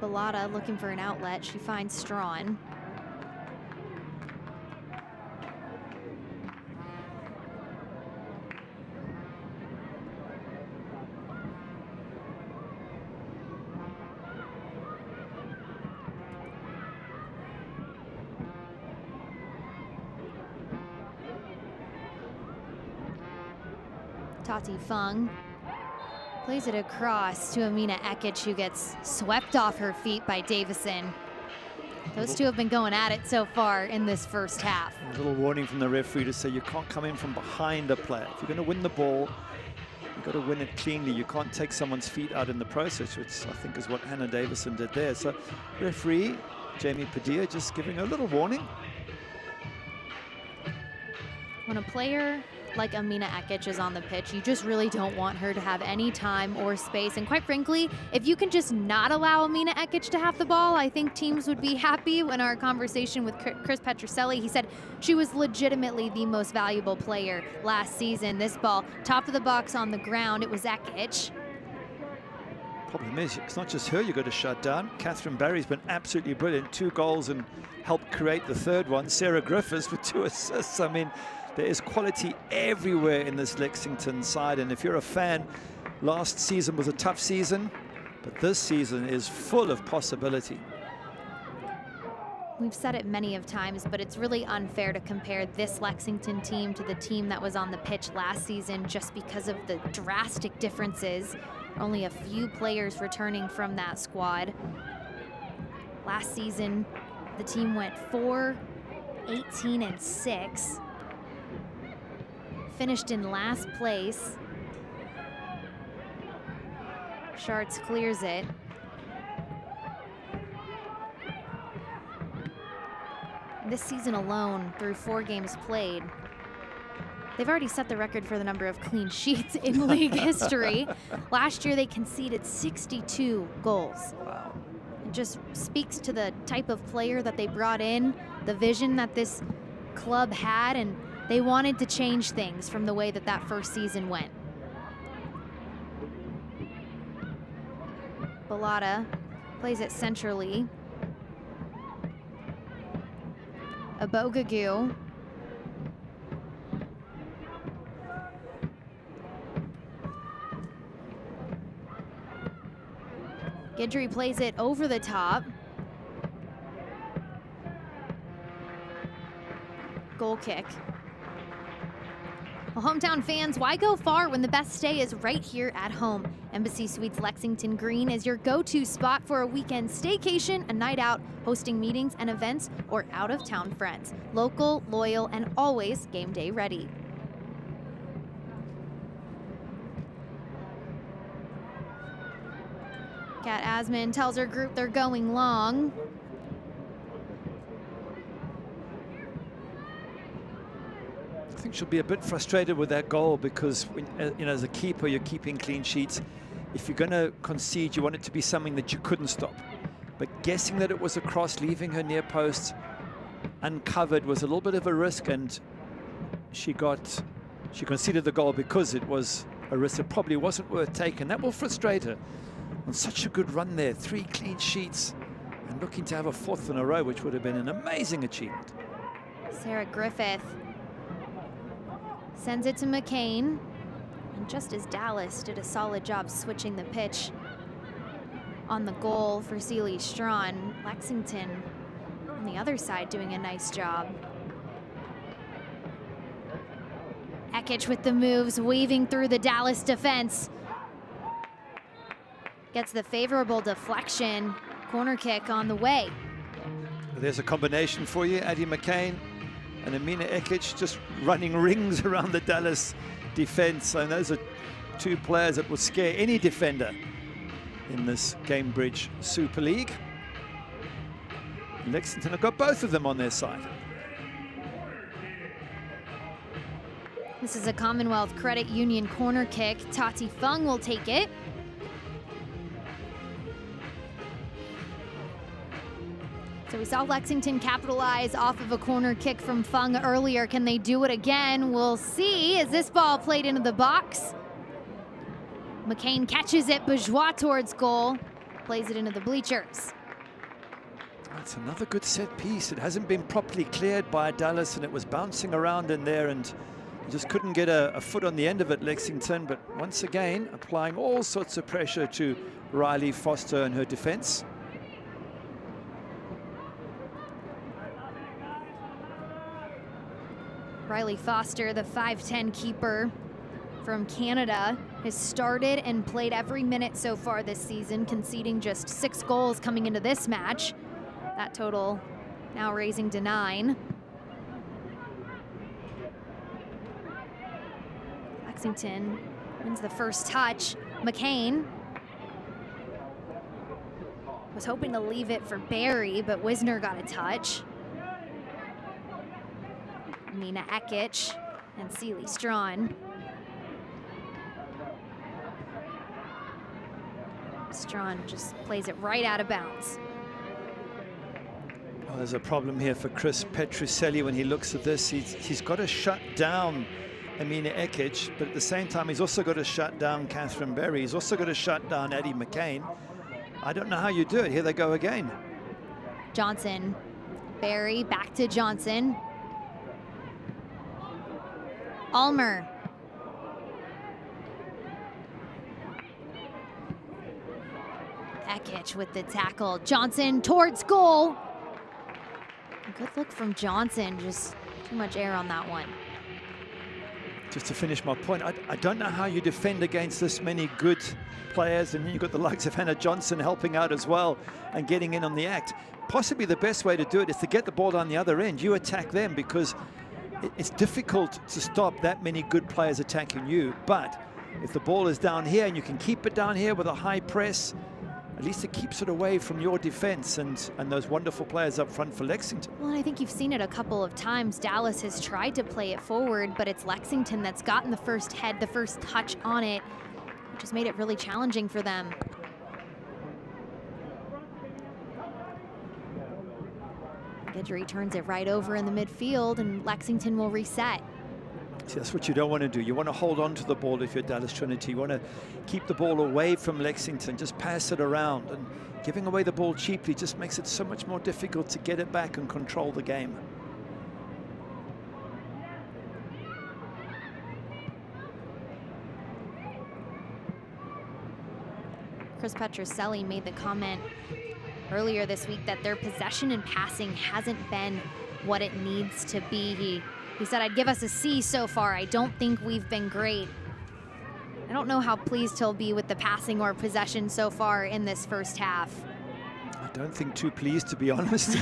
Balata looking for an outlet. She finds Strawn. Tati Fung plays it across to Amina Ekic, who gets swept off her feet by Davison. Those two have been going at it so far in this first half. A little warning from the referee to say you can't come in from behind a player. If you're going to win the ball, you've got to win it cleanly. You can't take someone's feet out in the process, which I think is what Hannah Davison did there. So referee Jamie Padilla just giving a little warning. When a player like Amina Ekic is on the pitch, you just really don't want her to have any time or space. And quite frankly, if you can just not allow Amina Ekic to have the ball, I think teams would be happy. In our conversation with Chris Petruccelli, he said she was legitimately the most valuable player last season. This ball, top of the box on the ground, it was Ekic. Problem is, it's not just her you got to shut down. Catherine Barry's been absolutely brilliant. 2 goals and helped create the third one. Sarah Griffiths with 2 assists. I mean, there is quality everywhere in this Lexington side, and if you're a fan, last season was a tough season, but this season is full of possibility. We've said it many of times, but it's really unfair to compare this Lexington team to the team that was on the pitch last season, just because of the drastic differences. Only a few players returning from that squad. Last season, the team went 4-18-6. Finished in last place. Schartz clears it. This season alone, through 4 games played, they've already set the record for the number of clean sheets in league history. Last year, they conceded 62 goals. Wow. It just speaks to the type of player that they brought in, the vision that this club had, and they wanted to change things from the way that first season went. Bellata plays it centrally. Abogagu. Guidry plays it over the top. Goal kick. Well, hometown fans, why go far when the best stay is right here at home? Embassy Suites Lexington Green is your go-to spot for a weekend staycation, a night out, hosting meetings and events, or out-of-town friends. Local, loyal, and always game day ready. Kat Asman tells her group they're going long. I think she'll be a bit frustrated with that goal because, when, as a keeper, you're keeping clean sheets. If you're going to concede, you want it to be something that you couldn't stop. But guessing that it was a cross, leaving her near post uncovered was a little bit of a risk, and she conceded the goal because it was a risk that probably wasn't worth taking. That will frustrate her. On such a good run there, 3 clean sheets, and looking to have a 4th in a row, which would have been an amazing achievement. Sarah Griffith sends it to McCain. And just as Dallas did a solid job switching the pitch on the goal for Sealy Strawn, Lexington on the other side doing a nice job. Ekich with the moves, weaving through the Dallas defense. Gets the favorable deflection. Corner kick on the way. There's a combination for you, Addie McCain and Amina Ekich just running rings around the Dallas defense. And those are 2 players that will scare any defender in this Gamebridge Super League. Lexington have got both of them on their side. This is a Commonwealth Credit Union corner kick. Tati Fung will take it. So we saw Lexington capitalize off of a corner kick from Fung earlier. Can they do it again? We'll see. Is this ball played into the box? McCain catches it, Bourgeois towards goal, plays it into the bleachers. That's another good set piece. It hasn't been properly cleared by Dallas, and it was bouncing around in there, and you just couldn't get a foot on the end of it, Lexington. But once again, applying all sorts of pressure to Riley Foster and her defense. Riley Foster, the 5'10" keeper from Canada, has started and played every minute so far this season, conceding just 6 goals coming into this match. That total now raising to 9. Lexington wins the first touch. McCain was hoping to leave it for Barry, but Wisner got a touch. Nina Ekich and Sealy Strawn. Strawn just plays it right out of bounds. Oh, there's a problem here for Chris Petrucelli when he looks at this. He's got to shut down Amina Ekich, but at the same time, he's also got to shut down Catherine Berry. He's also got to shut down Addie McCain. I don't know how you do it. Here they go again. Johnson, Berry, back to Johnson. Ulmer. Ekich with the tackle. Johnson towards goal. Good look from Johnson, just too much air on that one. Just to finish my point, I don't know how you defend against this many good players, and then you've got the likes of Hannah Johnson helping out as well and getting in on the act. Possibly the best way to do it is to get the ball down the other end. You attack them, because it's difficult to stop that many good players attacking you. But if the ball is down here and you can keep it down here with a high press, at least it keeps it away from your defense and those wonderful players up front for Lexington. Well, and I think you've seen it a couple of times. Dallas has tried to play it forward, but it's Lexington that's gotten the first head, the first touch on it, which has made it really challenging for them. Guidry turns it right over in the midfield, and Lexington will reset. See, that's what you don't want to do. You want to hold on to the ball if you're Dallas Trinity. You want to keep the ball away from Lexington, just pass it around, and giving away the ball cheaply just makes it so much more difficult to get it back and control the game. Chris Petroselli made the comment earlier this week that their possession and passing hasn't been what it needs to be. He said, I'd give us a C so far. I don't think we've been great. I don't know how pleased he'll be with the passing or possession so far in this first half. I don't think too pleased, to be honest.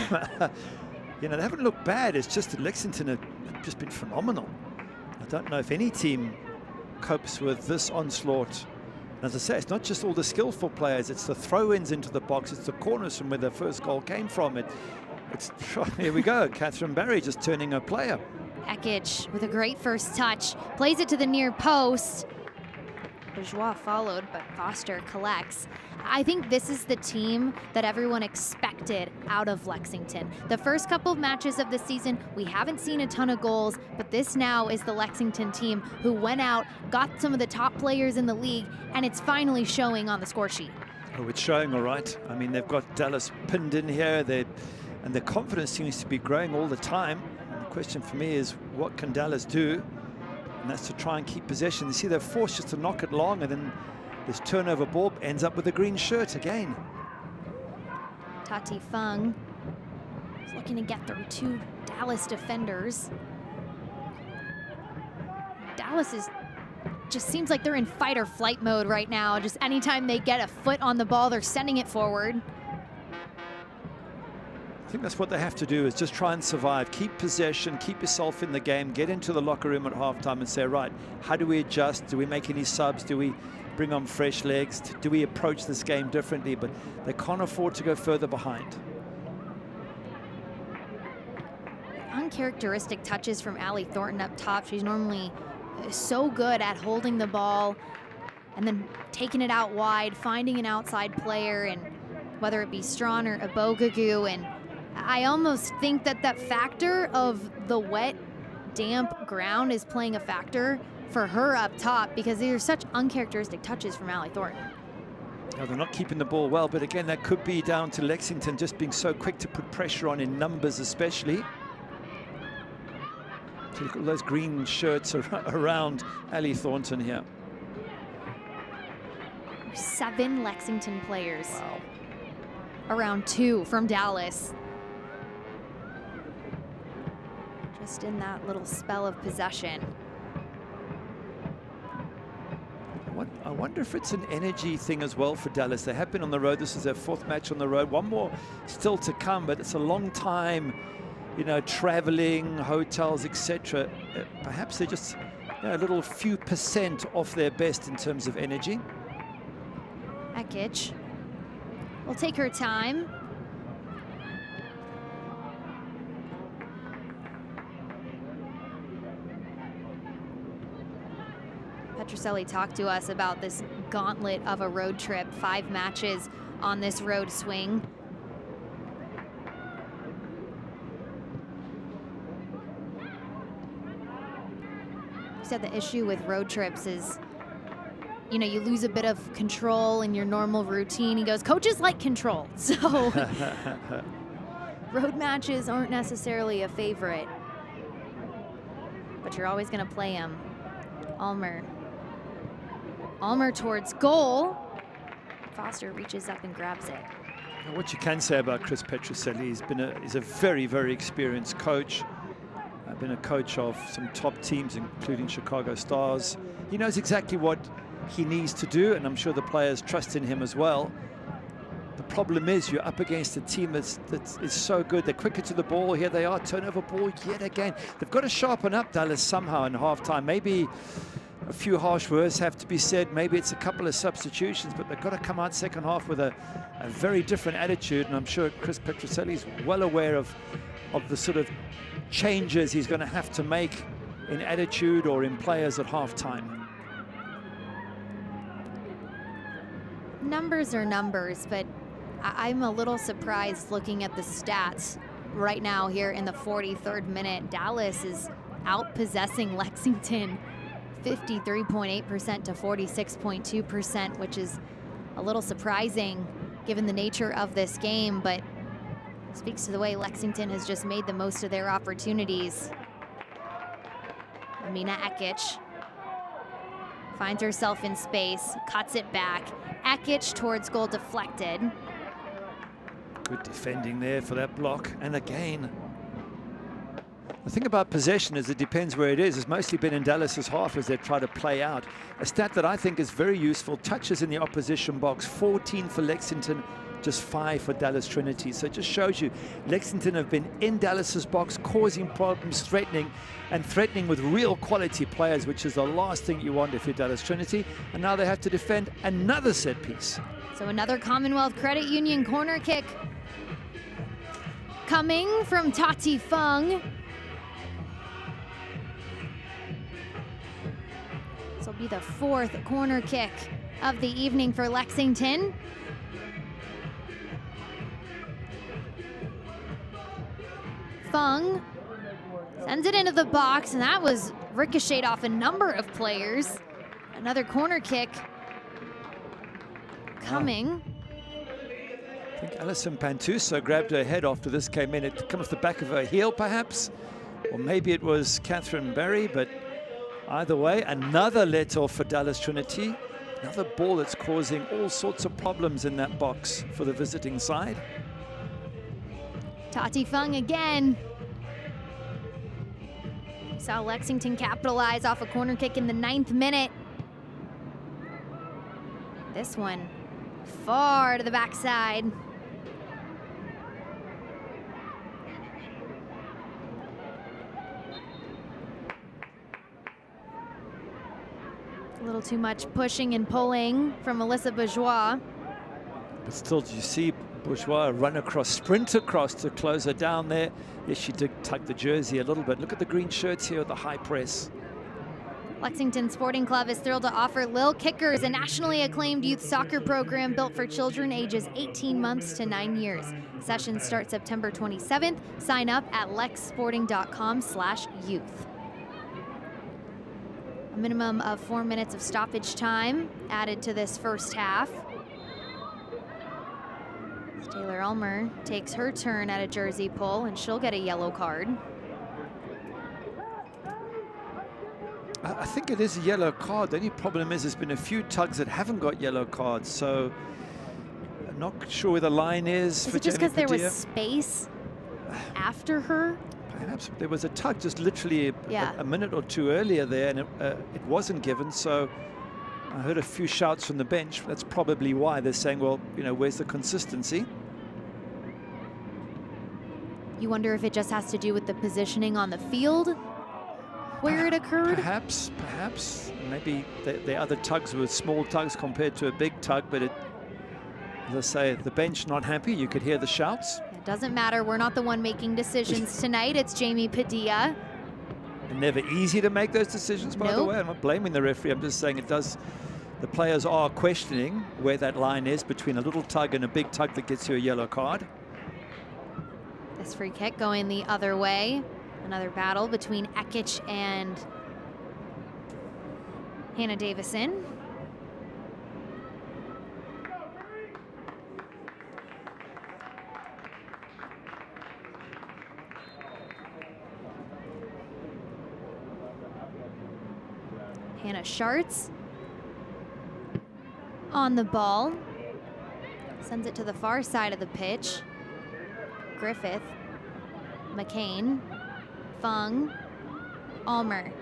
You know, they haven't looked bad. It's just that Lexington have just been phenomenal. I don't know if any team copes with this onslaught. As I say, it's not just all the skillful players, it's the throw-ins into the box, it's the corners from where the first goal came from. Here we go, Catherine Barry just turning a player. Ekic with a great first touch, plays it to the near post. Bourgeois followed, but Foster collects. I think this is the team that everyone expected out of Lexington. The first couple of matches of the season, we haven't seen a ton of goals, but this now is the Lexington team who went out, got some of the top players in the league, and it's finally showing on the score sheet. Oh, it's showing all right. I mean, they've got Dallas pinned in here, and their confidence seems to be growing all the time. And the question for me is, what can Dallas do? And that's to try and keep possession. You see, they're forced just to knock it long, and then this turnover ball ends up with a green shirt again. Tati Fung is looking to get through two Dallas defenders. Dallas just seems like they're in fight or flight mode right now. Just anytime they get a foot on the ball, they're sending it forward. I think that's what they have to do, is just try and survive, keep possession, keep yourself in the game, get into the locker room at halftime and say, right, how do we adjust? Do we make any subs? Do we bring on fresh legs? Do we approach this game differently? But they can't afford to go further behind. Uncharacteristic touches from Allie Thornton up top. She's normally so good at holding the ball and then taking it out wide, finding an outside player, and whether it be Strawn or Abogagu. And I almost think that that factor of the wet, damp ground is playing a factor for her up top, because these are such uncharacteristic touches from Allie Thornton. No, they're not keeping the ball well, but again, that could be down to Lexington just being so quick to put pressure on in numbers especially. So look at those green shirts around Allie Thornton here. 7 Lexington players. Wow. Around 2 from Dallas. Just in that little spell of possession. I wonder if it's an energy thing as well for Dallas. They have been on the road. This is their 4th match on the road. One more still to come, but it's a long time, you know, traveling, hotels, etc. Perhaps they're just a little few percent off their best in terms of energy. Ekic will take her time. Petroselli talked to us about this gauntlet of a road trip, 5 matches on this road swing. He said the issue with road trips is, you know, you lose a bit of control in your normal routine. He goes, coaches like control, so road matches aren't necessarily a favorite, but you're always gonna play them. Almer towards goal. Foster reaches up and grabs it. Now, what you can say about Chris Petroselli, he's a very, very experienced coach. Been a coach of some top teams, including Chicago Stars. He knows exactly what he needs to do, and I'm sure the players trust in him as well. The problem is you're up against a team that is so good. They're quicker to the ball. Here they are, turnover ball yet again. They've got to sharpen up Dallas somehow in halftime. Maybe a few harsh words have to be said. Maybe it's a couple of substitutions, but they've got to come out second half with a very different attitude. And I'm sure Chris Petroselli is well aware of the sort of changes he's going to have to make in attitude or in players at halftime. Numbers are numbers, but I'm a little surprised looking at the stats right now here in the 43rd minute. Dallas is outpossessing Lexington 53.8% to 46.2%, which is a little surprising given the nature of this game, but speaks to the way Lexington has just made the most of their opportunities. Amina Ekic finds herself in space, cuts it back. Ekic towards goal, deflected. Good defending there for that block. And again, the thing about possession is it depends where it is. It's mostly been in Dallas's half as they try to play out. A stat that I think is very useful, touches in the opposition box, 14 for Lexington, just 5 for Dallas Trinity. So it just shows you Lexington have been in Dallas's box, causing problems, threatening with real quality players, which is the last thing you want if you're Dallas Trinity. And now they have to defend another set piece. So another Commonwealth Credit Union corner kick coming from Tati Fung. This will be the 4th corner kick of the evening for Lexington. Fung sends it into the box, and that was ricocheted off a number of players. Another corner kick coming. I think Alison Pantuso grabbed her head after this came in. It came off the back of her heel, perhaps. Or maybe it was Catherine Berry, but either way, another let-off for Dallas Trinity. Another ball that's causing all sorts of problems in that box for the visiting side. Tati Fung again. Saw Lexington capitalize off a corner kick in the 9th minute. This one far to the backside. A little too much pushing and pulling from Melissa Bourgeois. But still, do you see Bourgeois run across, sprint across to close her down there? Yes, she did tuck the jersey a little bit. Look at the green shirts here, the high press. Lexington Sporting Club is thrilled to offer Lil Kickers, a nationally acclaimed youth soccer program built for children ages 18 months to 9 years. Sessions start September 27th. Sign up at lexsporting.com/youth. A minimum of 4 minutes of stoppage time added to this first half. Taylor Ulmer takes her turn at a jersey pull, and she'll get a yellow card. I think it is a yellow card. The only problem is there's been a few tugs that haven't got yellow cards, so I'm not sure where the line is. Is it just because there was space after her? Perhaps there was a tug just literally a minute or two earlier there, and it wasn't given, so I heard a few shouts from the bench. That's probably why they're saying, well, you know, where's the consistency? You wonder if it just has to do with the positioning on the field where it occurred? Perhaps. Maybe the other tugs were small tugs compared to a big tug, but as I say, the bench not happy. You could hear the shouts. It doesn't matter. We're not the one making decisions tonight. It's Jamie Padilla. And never easy to make those decisions, by the way. I'm not blaming the referee. I'm just saying it does. The players are questioning where that line is between a little tug and a big tug that gets you a yellow card. This free kick going the other way. Another battle between Ekic and Hannah Davison. Hannah Schartz on the ball. Sends it to the far side of the pitch. Griffith, McCain, Fung, Ulmer,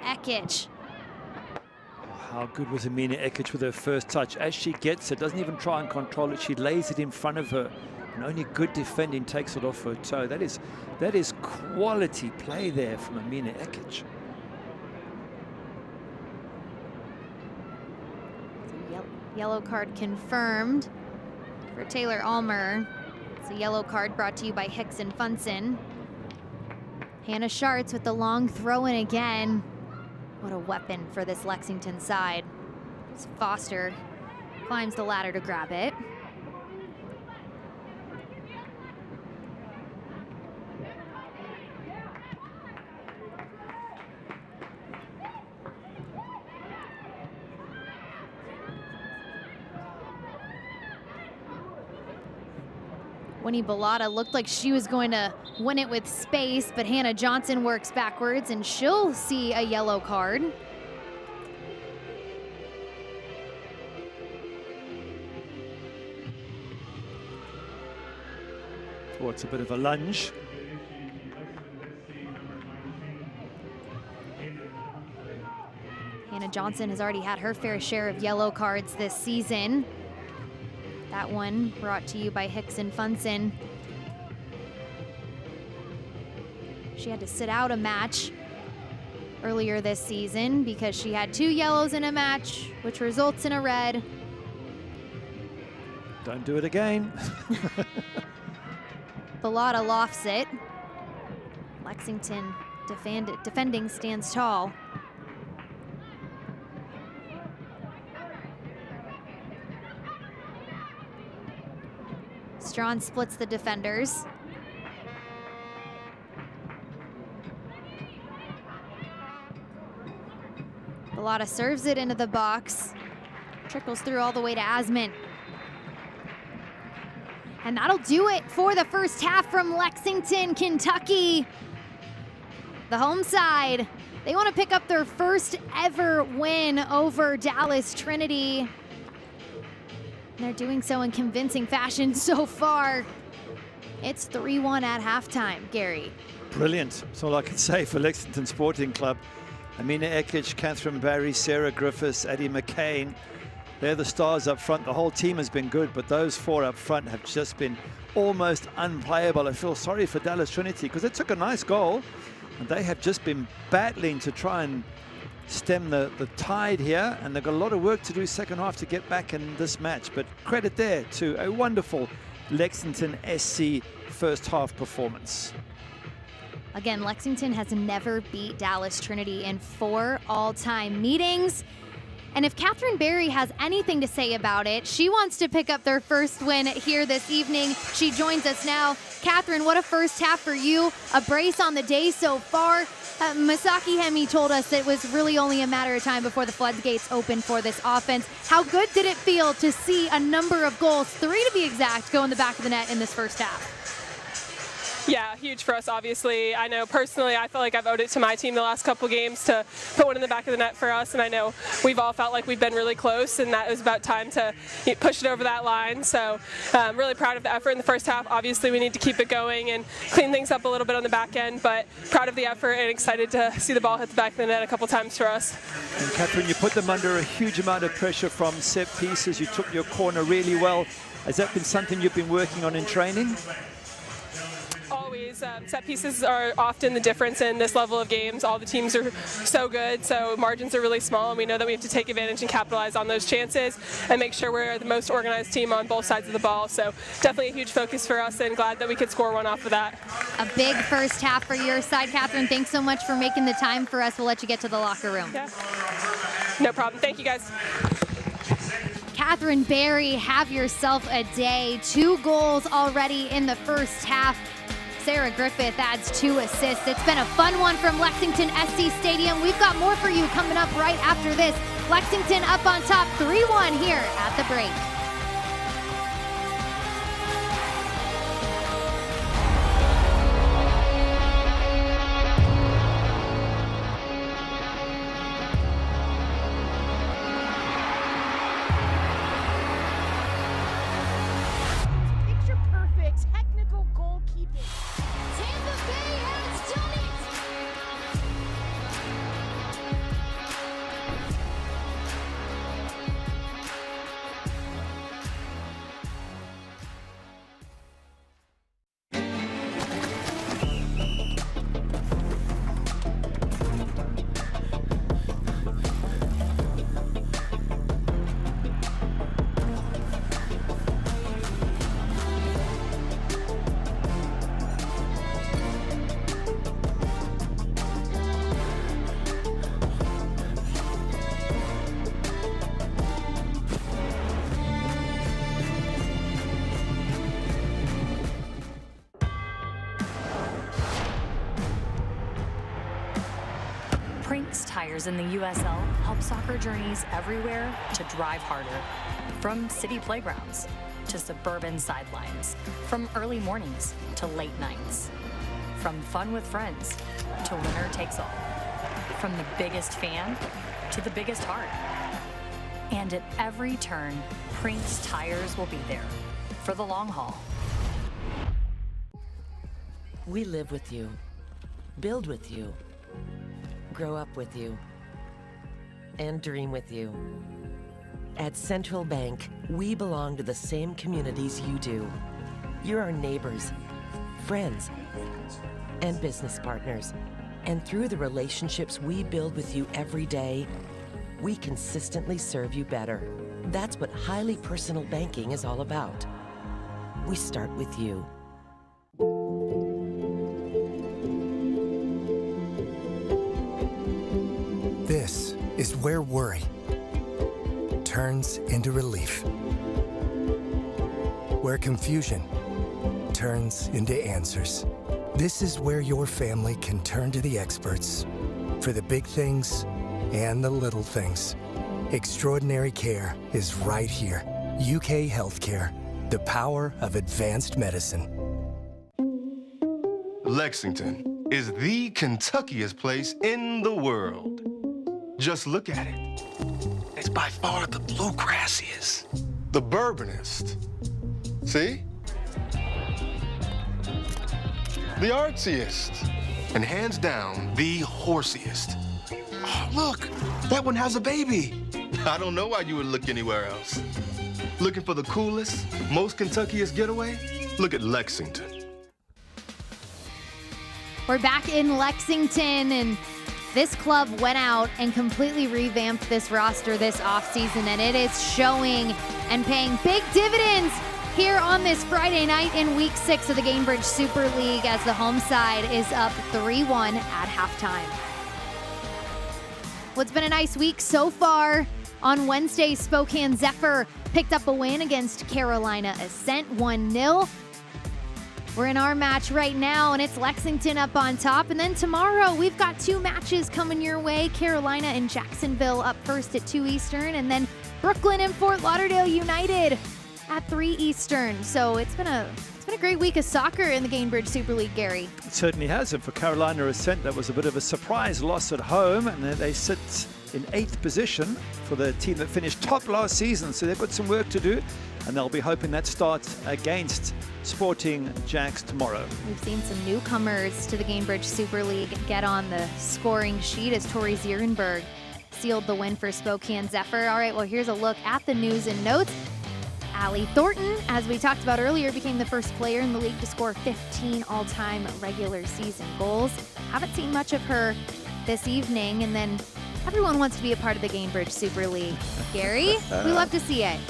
Ekic. How good was Amina Ekic with her first touch? As she gets it, doesn't even try and control it. She lays it in front of her, and only good defending takes it off her toe. That is quality play there from Amina Ekic. Yellow card confirmed for Taylor Ulmer. It's a yellow card brought to you by Hicks and Funson. Hannah Schartz with the long throw in again. What a weapon for this Lexington side. As Foster climbs the ladder to grab it. Winnie Bellata looked like she was going to win it with space, but Hannah Johnson works backwards and she'll see a yellow card. Oh, it's a bit of a lunge. Hannah Johnson has already had her fair share of yellow cards this season. That one brought to you by Hickson Funson. She had to sit out a match earlier this season because she had 2 yellows in a match, which results in a red. Don't do it again. Bellata lofts it. Lexington defending stands tall. Strawn splits the defenders. Bellata serves it into the box. Trickles through all the way to Asman. And that'll do it for the first half from Lexington, Kentucky. The home side, they want to pick up their first ever win over Dallas Trinity. They're doing so in convincing fashion so far. It's 3-1 at halftime, Gary. Brilliant. That's all I can say for Lexington Sporting Club. Amina Ekic, Catherine Barry, Sarah Griffiths, Addie McCain. They're the stars up front. The whole team has been good, but those 4 up front have just been almost unplayable. I feel sorry for Dallas Trinity because it took a nice goal, and they have just been battling to try and stem the tide here, and they've got a lot of work to do second half to get back in this match. But credit there to a wonderful Lexington SC first half performance. Again, Lexington has never beat Dallas Trinity in 4 all-time meetings. And if Catherine Barry has anything to say about it, she wants to pick up their first win here this evening. She joins us now. Catherine, what a first half for you. A brace on the day so far. Masaki Hemi told us that it was really only a matter of time before the floodgates opened for this offense. How good did it feel to see a number of goals, 3 to be exact, go in the back of the net in this first half? Yeah, huge for us, obviously. I know personally, I feel like I've owed it to my team the last couple games to put one in the back of the net for us, and I know we've all felt like we've been really close, and that it was about time to push it over that line. So I'm really proud of the effort in the first half. Obviously, we need to keep it going and clean things up a little bit on the back end, but proud of the effort and excited to see the ball hit the back of the net a couple times for us. And Catherine, you put them under a huge amount of pressure from set pieces. You took your corner really well. Has that been something you've been working on in training? Always. Set pieces are often the difference in this level of games. All the teams are so good, so margins are really small, and we know that we have to take advantage and capitalize on those chances and make sure we're the most organized team on both sides of the ball. So definitely a huge focus for us, and glad that we could score one off of that. A big first half for your side, Catherine. Thanks so much for making the time for us. We'll let you get to the locker room. Yeah. No problem. Thank you, guys. Catherine Barry, have yourself a day. 2 goals already in the first half. Sarah Griffith adds 2 assists. It's been a fun one from Lexington SC Stadium. We've got more for you coming up right after this. Lexington up on top 3-1 here at the break. Prinks tires in the USL help soccer journeys everywhere to drive harder. From city playgrounds to suburban sidelines, from early mornings to late nights, from fun with friends to winner takes all, from the biggest fan to the biggest heart. And at every turn, Prinks Tires will be there for the long haul. We live with you, build with you, grow up with you, and dream with you. At Central Bank, we belong to the same communities you do. You're our neighbors, friends, and business partners. And through the relationships we build with you every day, we consistently serve you better. That's what highly personal banking is all about. We start with you. This is where worry turns into relief. Where confusion turns into answers. This is where your family can turn to the experts for the big things and the little things. Extraordinary care is right here. UK Healthcare, the power of advanced medicine. Lexington is the Kentuckiest place in the world. Just look at it. It's by far the bluegrassiest, the bourbonist. See? The artsiest, and hands down, the horsiest. Oh, look, that one has a baby. I don't know why you would look anywhere else. Looking for the coolest, most Kentuckiest getaway? Look at Lexington. We're back in Lexington, and this club went out and completely revamped this roster this offseason, and it is showing and paying big dividends here on this Friday night in Week 6 of the Gainbridge Super League as the home side is up 3-1 at halftime. Well, it's been a nice week so far. On Wednesday, Spokane Zephyr picked up a win against Carolina Ascent 1-0. We're in our match right now, and it's Lexington up on top. And then tomorrow, we've got 2 matches coming your way. Carolina and Jacksonville up first at 2 Eastern, and then Brooklyn and Fort Lauderdale United at 3 Eastern. So it's been a great week of soccer in the Gainbridge Super League, Gary. It certainly has, and for Carolina Ascent, that was a bit of a surprise loss at home, and they sit in 8th position for the team that finished top last season, so they've got some work to do, and they'll be hoping that starts against Sporting Jacks tomorrow. We've seen some newcomers to the Gainbridge Super League get on the scoring sheet as Tori Zierenberg sealed the win for Spokane Zephyr. All right, well, here's a look at the news and notes. Allie Thornton, as we talked about earlier, became the first player in the league to score 15 all-time regular season goals. Haven't seen much of her this evening, and then everyone wants to be a part of the Gainbridge Super League. Gary, we love to see it.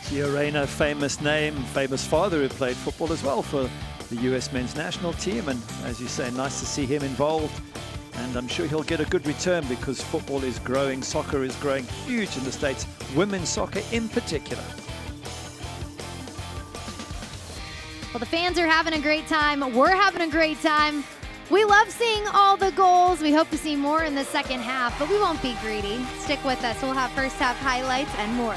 Gio Reyna, famous name, famous father who played football as well for the US men's national team, and as you say, nice to see him involved, and I'm sure he'll get a good return because football is growing, soccer is growing huge in the States, women's soccer in particular. Well, the fans are having a great time. We're having a great time. We love seeing all the goals. We hope to see more in the second half, but we won't be greedy. Stick with us. We'll have first half highlights and more.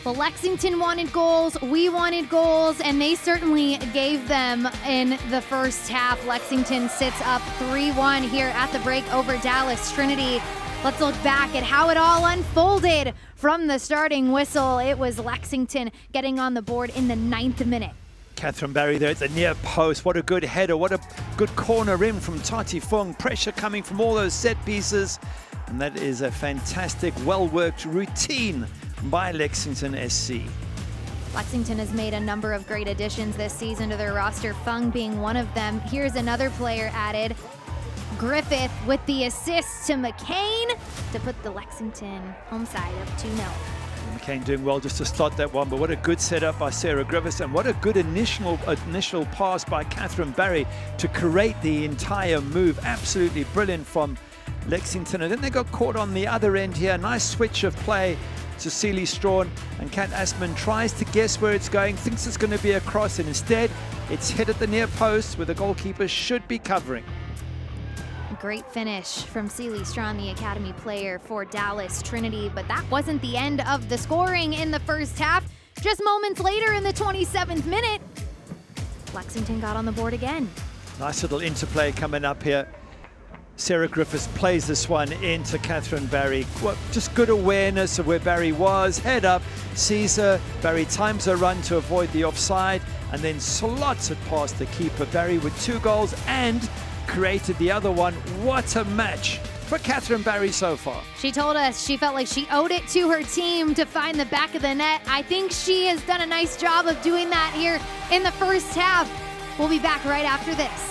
Well, Lexington wanted goals, we wanted goals, and they certainly gave them in the first half. Lexington sits up 3-1 here at the break over Dallas Trinity. Let's look back at how it all unfolded from the starting whistle. It was Lexington getting on the board in the 9th minute. Catherine Barry there at the near post. What a good header. What a good corner in from Tati Fung. Pressure coming from all those set pieces. And that is a fantastic, well-worked routine by Lexington SC. Lexington has made a number of great additions this season to their roster, Fung being one of them. Here's another player added. Griffith with the assist to McCain to put the Lexington home side up 2-0. McCain doing well just to start that one, but what a good setup by Sarah Griffiths, and what a good initial pass by Catherine Barry to create the entire move. Absolutely brilliant from Lexington. And then they got caught on the other end here. Nice switch of play to Celie Strawn, and Kat Asman tries to guess where it's going, thinks it's going to be a cross, and instead it's hit at the near post where the goalkeeper should be covering. Great finish from Celie Strawn, the Academy player for Dallas Trinity, but that wasn't the end of the scoring in the first half. Just moments later in the 27th minute, Lexington got on the board again. Nice little interplay coming up here. Sarah Griffiths plays this one into Catherine Barry. Well, just good awareness of where Barry was. Head up, sees her. Barry times her run to avoid the offside and then slots it past the keeper. Barry with 2 goals and created the other one. What a match for Catherine Barry so far. She told us she felt like she owed it to her team to find the back of the net. I think she has done a nice job of doing that here in the first half. We'll be back right after this.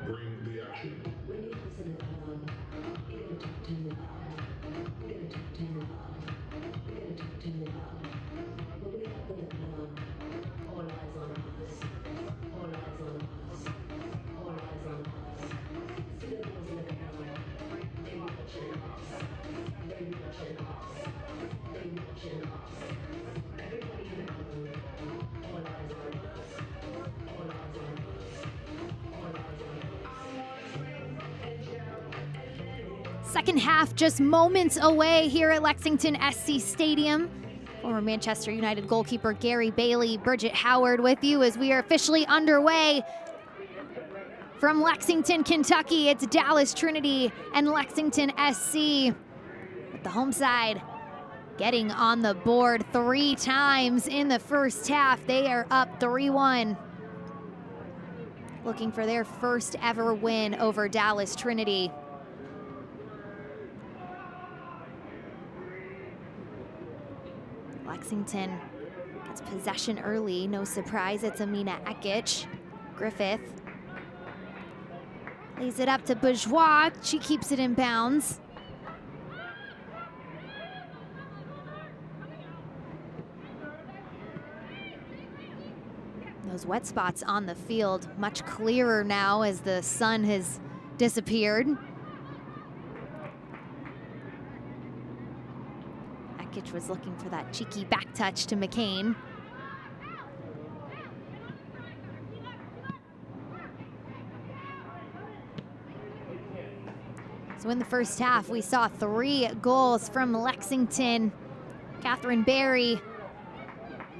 Bring the action. When you listen to we're gonna talk to you we're gonna talk to you we're gonna talk to you When we open the all eyes on us. All eyes on us. All eyes on us. See the girls in the they be watching us. They be watching us. They be watching us. Everybody in the all eyes on us. All eyes on us. All eyes on us. Second half just moments away here at Lexington SC Stadium. Former Manchester United goalkeeper Gary Bailey, Bridget Howard with you as we are officially underway. From Lexington, Kentucky, it's Dallas Trinity and Lexington SC. With the home side getting on the board 3 times in the first half. They are up 3-1. Looking for their first ever win over Dallas Trinity. Lexington gets possession early, no surprise, it's Amina Ekic. Griffith lays it up to Bourgeois, she keeps it in bounds. Those wet spots on the field much clearer now as the sun has disappeared. Ekic was looking for that cheeky back touch to McCain. So in the first half, we saw 3 goals from Lexington. Catherine Berry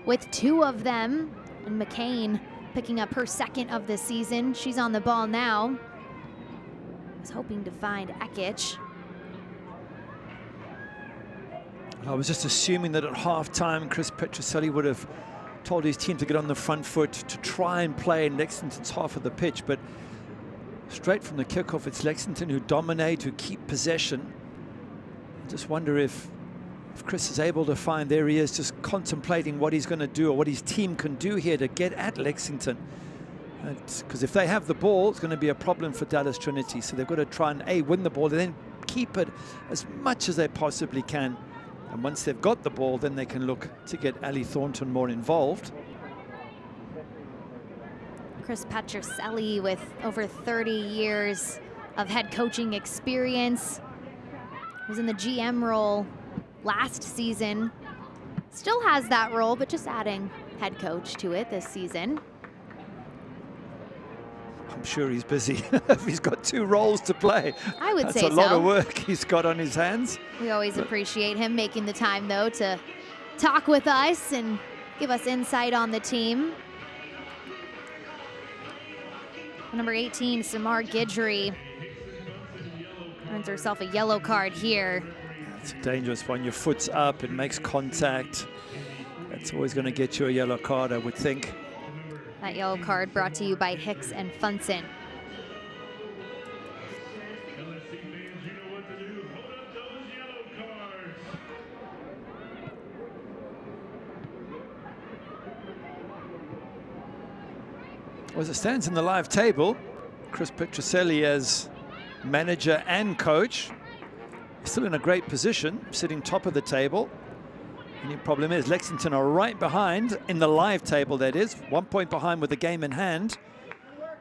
with 2 of them, and McCain picking up her 2nd of the season. She's on the ball now. Was hoping to find Ekic. I was just assuming that at halftime, Chris Petroselli would have told his team to get on the front foot to try and play in Lexington's half of the pitch, but straight from the kickoff, it's Lexington who dominate, who keep possession. I just wonder if Chris is able to find, there he is, just contemplating what he's going to do or what his team can do here to get at Lexington. Because if they have the ball, it's going to be a problem for Dallas Trinity. So they've got to try and win the ball and then keep it as much as they possibly can. And once they've got the ball, then they can look to get Ali Thornton more involved. Chris Petroselli with over 30 years of head coaching experience. Was in the GM role last season. Still has that role, but just adding head coach to it this season. I'm sure he's busy. He's got 2 roles to play. I would say so. That's a lot of work he's got on his hands. We always appreciate him making the time, though, to talk with us and give us insight on the team. Number 18, Samar Guidry, earns herself a yellow card here. It's a dangerous one. Your foot's up, it makes contact. That's always going to get you a yellow card, I would think. That yellow card brought to you by Hicks and Funson. Well, as it stands in the live table, Chris Petroselli as manager and coach is still in a great position, sitting top of the table. The only problem is Lexington are right behind in the live table, that is, 1 point behind with the game in hand.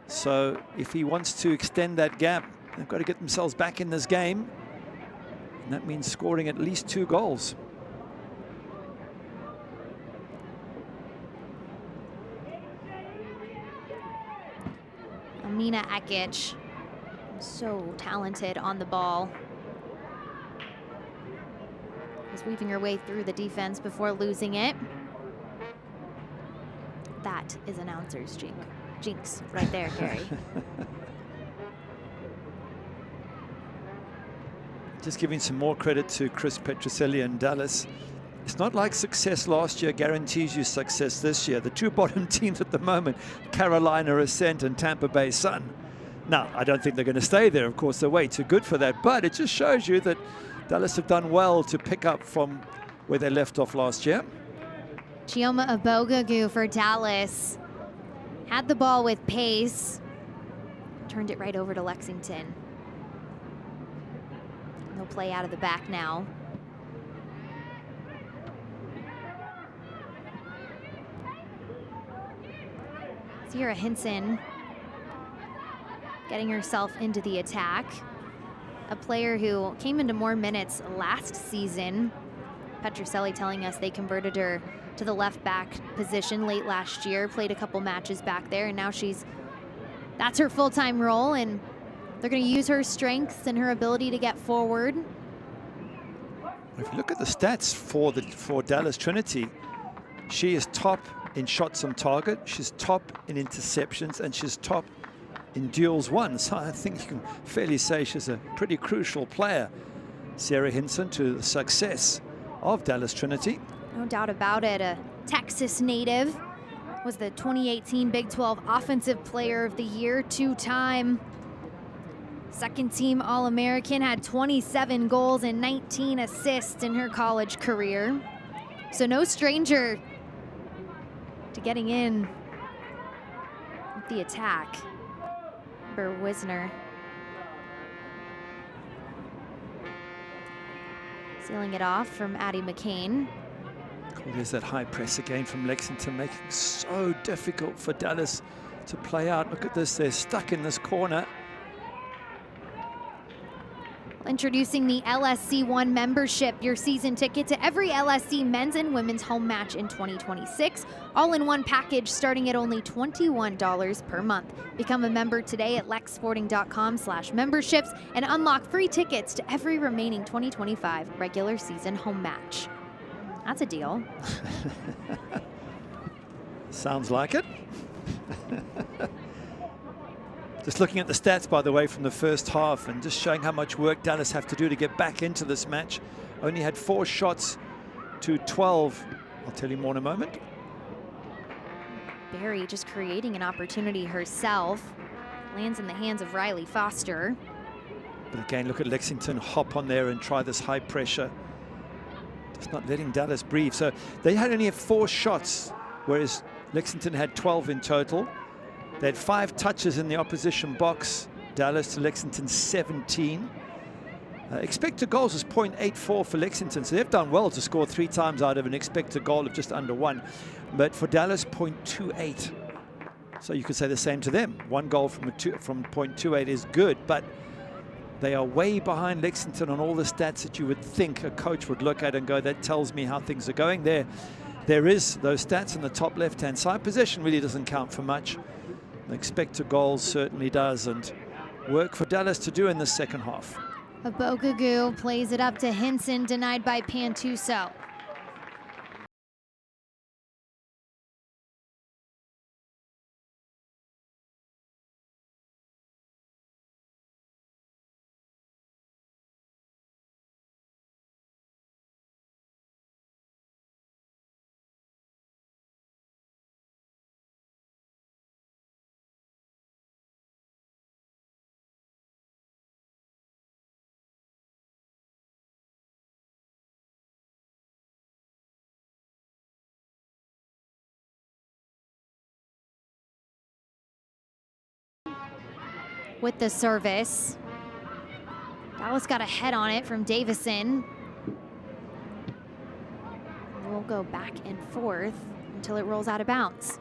So if he wants to extend that gap, they've got to get themselves back in this game. And that means scoring at least 2 goals. Amina Ekic, so talented on the ball. Was weaving her way through the defense before losing it. That is announcer's jinx right there, Gary. Just giving some more credit to Chris Petroselli and Dallas. It's not like success last year guarantees you success this year. The 2 bottom teams at the moment, Carolina Ascent and Tampa Bay Sun. Now, I don't think they're going to stay there. Of course, they're way too good for that. But it just shows you that Dallas have done well to pick up from where they left off last year. Chioma Abogagu for Dallas. Had the ball with pace. Turned it right over to Lexington. They'll play out of the back now. Sierra Hinson getting herself into the attack. A player who came into more minutes last season. Petroselli telling us they converted her to the left back position late last year, played a couple matches back there, and now that's her full-time role, and They're going to use her strengths and her ability to get forward. If you look at the stats for Dallas Trinity, she is top in shots on target, she's top in interceptions, and she's top in duels won. So I think you can fairly say she's a pretty crucial player, Sarah Hinson, to the success of Dallas Trinity. No doubt about it. A Texas native, was the 2018 Big 12 Offensive Player of the Year, two-time second team All-American, had 27 goals and 19 assists in her college career. So no stranger to getting in with the attack. Wisner sealing it off from Addie McCain. There's that high press again from Lexington, making it so difficult for Dallas to play out. Look at this, they're stuck in this corner. Introducing the LSC1 membership, your season ticket to every LSC men's and women's home match in 2026. All in one package starting at only $21 per month. Become a member today at lexsporting.com/memberships and unlock free tickets to every remaining 2025 regular season home match. That's a deal. Sounds like it. Just looking at the stats, by the way, from the first half and just showing how much work Dallas have to do to get back into this match. Only had 4 shots to 12. I'll tell you more in a moment. Barry just creating an opportunity herself. Lands in the hands of Riley Foster. But again, look at Lexington hop on there and try this high pressure. Just not letting Dallas breathe. So they had only 4 shots, whereas Lexington had 12 in total. They had 5 touches in the opposition box. Dallas to Lexington 17. Expected goals was 0.84 for Lexington, so they've done well to score 3 times out of an expected goal of just under 1. But for Dallas, 0.28. So you could say the same to them. 1 goal from 0.28 is good, but they are way behind Lexington on all the stats that you would think a coach would look at and go, that tells me how things are going. There is those stats in the top left-hand side. Possession really doesn't count for much. Expected goals certainly does, and work for Dallas to do in the second half. Abogugu plays it up to Hinson, denied by Pantuso. With the service. Dallas got a head on it from Davison. We'll go back and forth until it rolls out of bounds.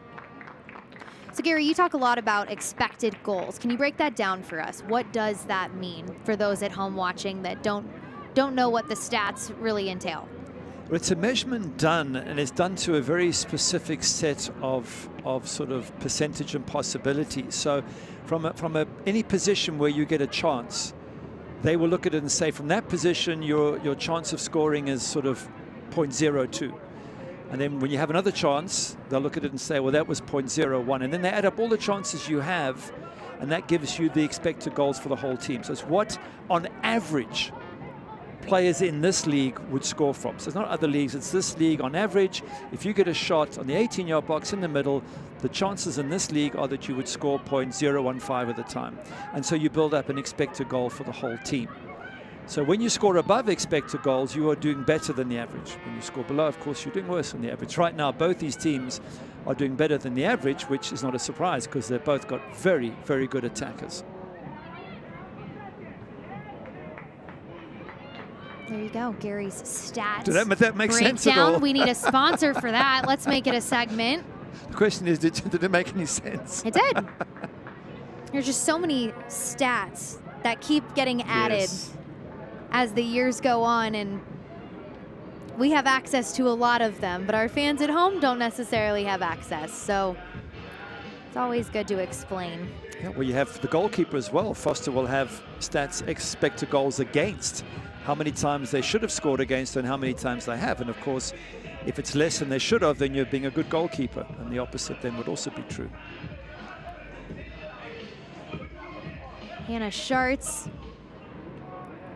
So Gary, you talk a lot about expected goals. Can you break that down for us? What does that mean for those at home watching that don't know what the stats really entail? Well, it's a measurement done, and it's done to a very specific set of sort of percentage and possibility. So from any position where you get a chance, they will look at it and say, from that position, your chance of scoring is sort of 0.02. And then when you have another chance, they'll look at it and say, well, that was 0.01. And then they add up all the chances you have, and that gives you the expected goals for the whole team. So it's what, on average, players in this league would score from. So it's not other leagues, it's this league on average. If you get a shot on the 18-yard box in the middle, the chances in this league are that you would score 0.015 at the time. And so you build up an expected goal for the whole team. So when you score above expected goals, you are doing better than the average. When you score below, of course, you're doing worse than the average. Right now, both these teams are doing better than the average, which is not a surprise because they've both got very, very good attackers. There you go, Gary's stats. Did that make sense at all? We need a sponsor for that. Let's make it a segment. The question is, did it make any sense? It did. There's just so many stats that keep getting added as the years go on, and we have access to a lot of them, but our fans at home don't necessarily have access. So It's always good to explain. Yeah, well, you have the goalkeeper as well. Foster will have stats, expected goals against, how many times they should have scored against and how many times they have. And of course, if it's less than they should have, then you're being a good goalkeeper. And the opposite then would also be true. Hannah Schartz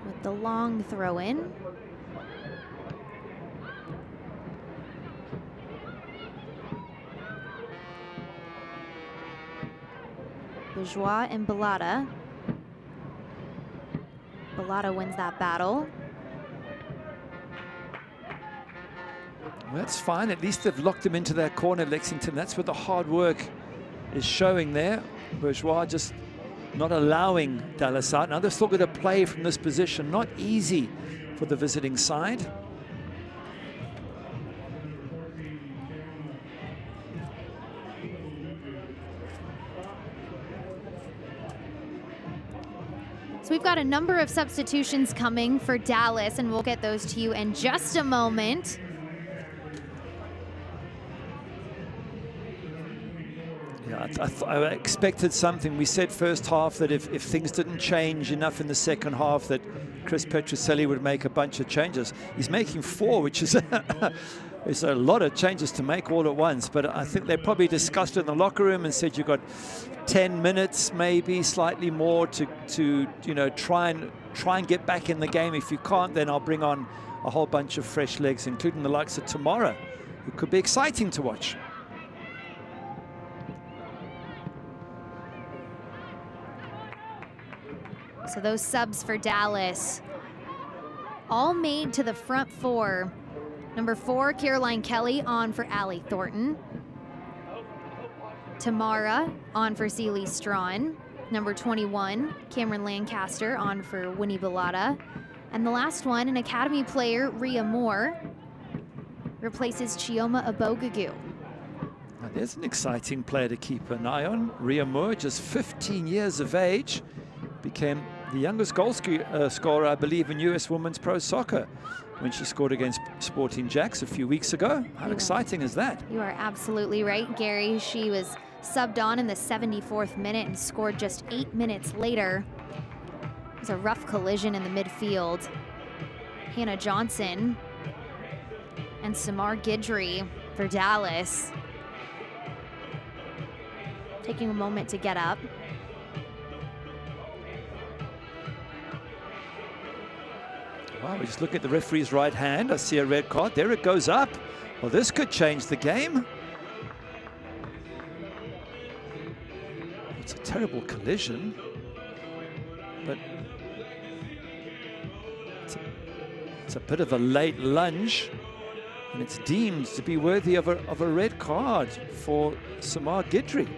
with the long throw in. Bourgeois and Bellotta. Bellotta wins that battle. Well, that's fine. At least they've locked him into that corner, Lexington. That's where the hard work is showing there. Bourgeois just not allowing Dallas out. Now they're still going to play from this position. Not easy for the visiting side. So we've got a number of substitutions coming for Dallas, and we'll get those to you in just a moment. Yeah, I expected something. We said first half that if things didn't change enough in the second half that Chris Petroselli would make a bunch of changes. He's making 4, which is it's a lot of changes to make all at once. But I think they probably discussed it in the locker room and said you've got 10 minutes, maybe slightly more to you know, try and get back in the game. If you can't, then I'll bring on a whole bunch of fresh legs, including the likes of Tamara, who could be exciting to watch. So those subs for Dallas, all made to the front 4. Number 4, Caroline Kelly on for Allie Thornton. Tamara on for Celie Strawn. Number 21, Cameron Lancaster on for Winnie Bellotta. And the last one, an Academy player, Rhea Moore, replaces Chioma Abogagu. Now there's an exciting player to keep an eye on. Rhea Moore, just 15 years of age, became the youngest goal scorer, I believe, in US Women's Pro Soccer when she scored against Sporting Jacks a few weeks ago. How exciting is that? You are absolutely right, Gary. She was subbed on in the 74th minute and scored just 8 minutes later. It was a rough collision in the midfield. Hannah Johnson and Samar Guidry for Dallas. Taking a moment to get up. Wow, we just look at the referee's right hand. I see a red card. There it goes up. Well, this could change the game. It's a terrible collision, but it's a bit of a late lunge, and it's deemed to be worthy of a red card for Samar Guidry.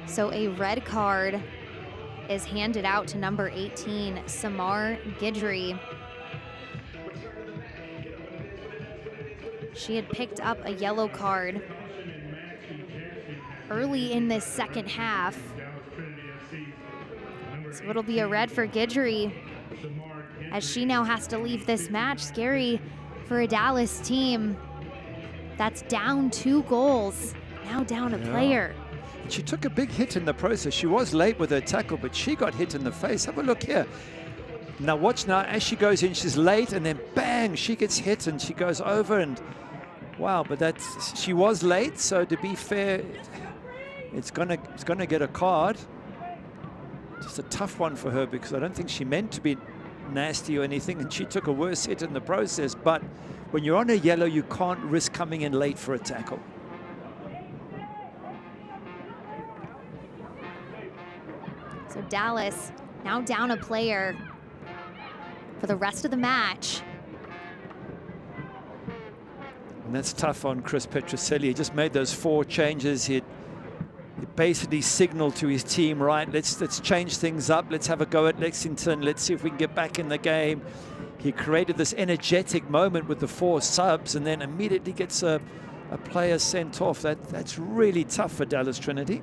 So a red card is handed out to number 18, Samar Guidry. She had picked up a yellow card early in this second half. So it'll be a red for Guidry as she now has to leave this match. Scary for a Dallas team that's down 2 goals, now down a player. She took a big hit in the process. She was late with her tackle, but she got hit in the face. Have a look here. Now watch now, as she goes in, she's late, and then bang, she gets hit and she goes over, and wow, but she was late, so to be fair, it's gonna get a card. Just a tough one for her because I don't think she meant to be nasty or anything, and she took a worse hit in the process. But when you're on a yellow, you can't risk coming in late for a tackle. So Dallas now down a player for the rest of the match. And that's tough on Chris Petroselli. He just made those 4 changes. He basically signaled to his team, right, let's change things up. Let's have a go at Lexington. Let's see if we can get back in the game. He created this energetic moment with the 4 subs and then immediately gets a player sent off. That's really tough for Dallas Trinity.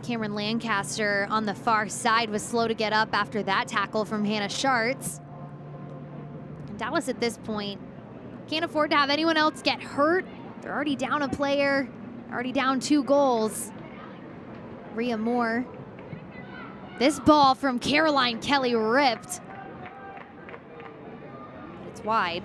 Cameron Lancaster on the far side was slow to get up after that tackle from Hannah Schartz. And Dallas at this point can't afford to have anyone else get hurt They're already down a player, already down 2 goals. Rhea Moore. This ball from Caroline Kelly ripped. It's wide.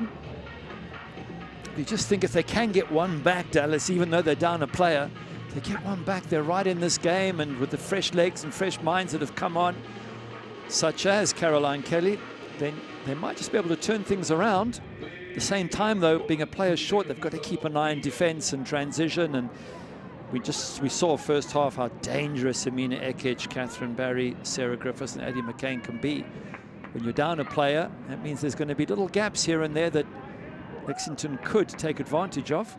You just think if they can get one back, Dallas, even though they're down a player, they get one back, they're right in this game, and with the fresh legs and fresh minds that have come on, such as Caroline Kelly, then they might just be able to turn things around. At the same time, though, being a player short, they've got to keep an eye on defense and transition. And we saw first half how dangerous Amina Ekic, Catherine Barry, Sarah Griffiths, and Addie McCain can be. When you're down a player, that means there's going to be little gaps here and there that Lexington could take advantage of.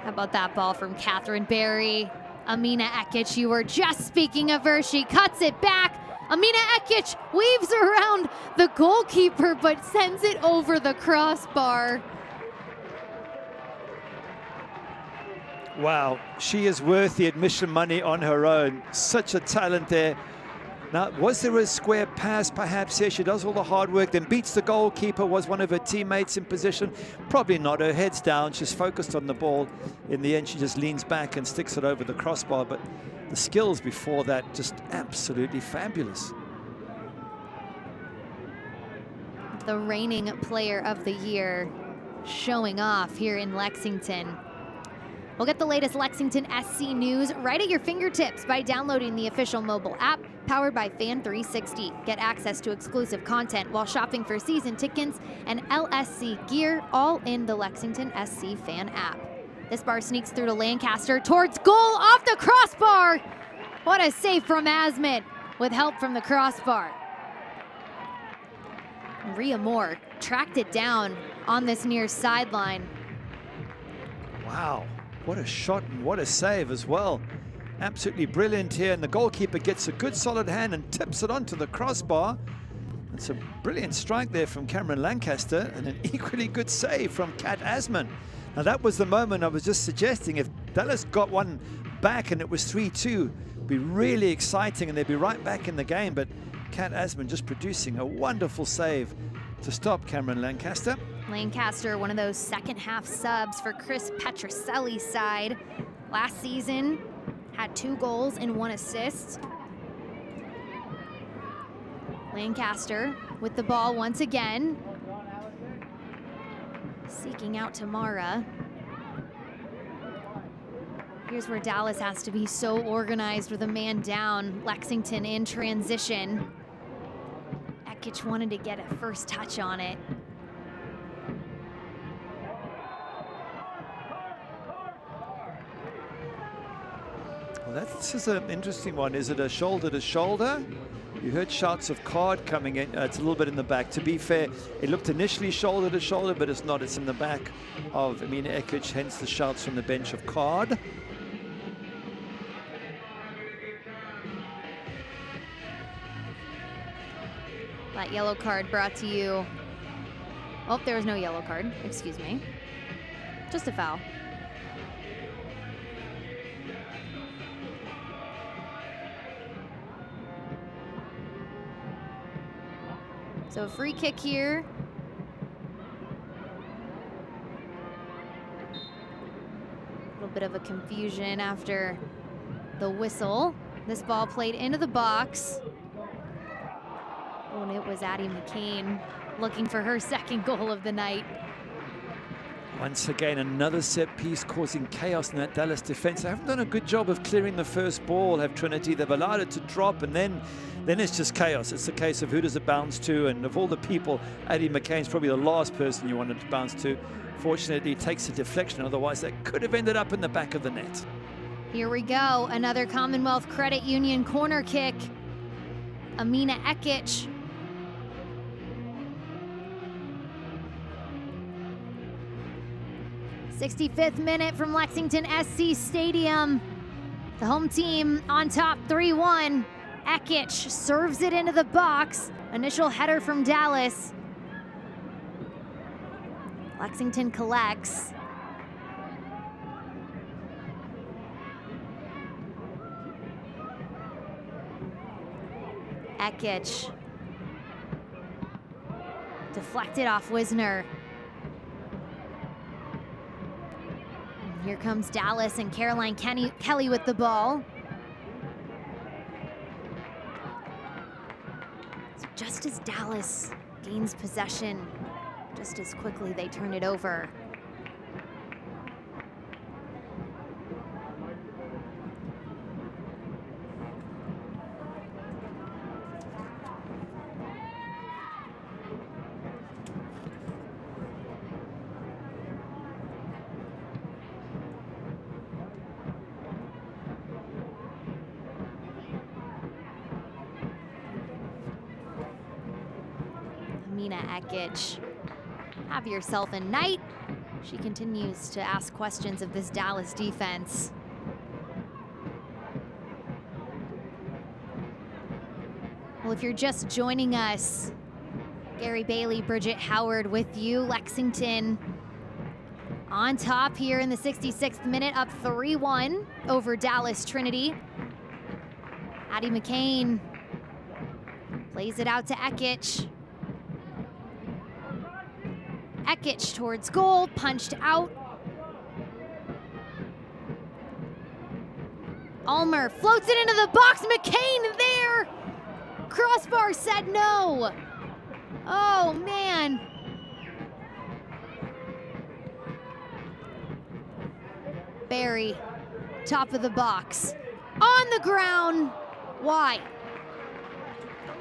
How about that ball from Catherine Barry? Amina Ekic, you were just speaking of her. She cuts it back. Amina Ekic weaves around the goalkeeper, but sends it over the crossbar. Wow, she is worth the admission money on her own. Such a talent there. Now, was there a square pass perhaps here? She does all the hard work, then beats the goalkeeper. Was one of her teammates in position? Probably not. Her head's down. She's focused on the ball. In the end, she just leans back and sticks it over the crossbar. But the skills before that, just absolutely fabulous. The reigning player of the year showing off here in Lexington. We'll get the latest Lexington SC news right at your fingertips by downloading the official mobile app powered by Fan 360. Get access to exclusive content while shopping for season tickets and LSC gear, all in the Lexington SC fan app. This bar sneaks through to Lancaster towards goal off the crossbar. What a save from Asmit with help from the crossbar. Rhea Moore tracked it down on this near sideline. Wow. What a shot and what a save as well. Absolutely brilliant here, and the goalkeeper gets a good solid hand and tips it onto the crossbar. It's a brilliant strike there from Cameron Lancaster and an equally good save from Kat Asman. Now that was the moment I was just suggesting. If Dallas got one back and it was 3-2, it'd be really exciting and they'd be right back in the game. But Kat Asman just producing a wonderful save to stop Cameron Lancaster. Lancaster, one of those second half subs for Chris Petroselli's side. Last season, had 2 goals and 1 assist. Lancaster with the ball once again. Seeking out Tamara. Here's where Dallas has to be so organized with a man down. Lexington in transition. Ekic wanted to get a first touch on it. This is an interesting one. Is it a shoulder to shoulder? You heard shouts of card coming in. It's a little bit in the back. To be fair, it looked initially shoulder to shoulder, but it's not. It's in the back of Amina Ekic, hence the shouts from the bench of card. That yellow card brought to you. Oh, there was no yellow card. Excuse me. Just a foul. So a free kick here. A little bit of a confusion after the whistle. This ball played into the box. Oh, and it was Addie McCain looking for her second goal of the night. Once again, another set piece causing chaos in that Dallas defense. They haven't done a good job of clearing the first ball, have Trinity. They've allowed it to drop, and then it's just chaos. It's a case of who does it bounce to, and of all the people, Addie McCain's probably the last person you wanted to bounce to. Fortunately, it takes a deflection, otherwise that could have ended up in the back of the net. Here we go, another Commonwealth Credit Union corner kick. Amina Ekic. '65th minute from Lexington SC Stadium. The home team on top 3-1. Ekic serves it into the box. Initial header from Dallas. Lexington collects. Ekic. Deflected off Wisner. Here comes Dallas and Caroline Kelly with the ball. So just as Dallas gains possession, just as quickly they turn it over. Have yourself a night. She continues to ask questions of this Dallas defense. Well, if you're just joining us, Gary Bailey, Bridget Howard with you. Lexington on top here in the 66th minute, up 3-1 over Dallas Trinity. Addie McCain plays it out to Ekich. Ekich towards goal, punched out. Ulmer floats it into the box. McCain there. Crossbar said no. Oh, man. Barry, top of the box. On the ground, wide.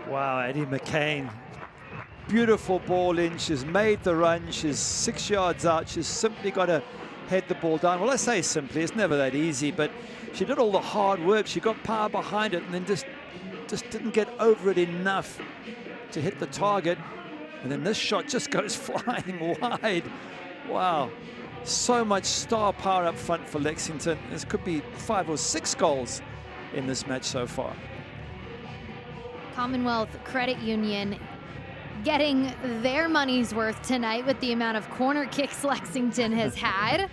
Wow, Addie McCain. Beautiful ball in. She's made the run. She's 6 yards out. She's simply got to head the ball down. Well, I say simply, it's never that easy, but she did all the hard work. She got power behind it and then just didn't get over it enough to hit the target. And then this shot just goes flying wide. Wow. So much star power up front for Lexington. This could be 5 or 6 goals in this match so far. Commonwealth Credit Union getting their money's worth tonight with the amount of corner kicks Lexington has had.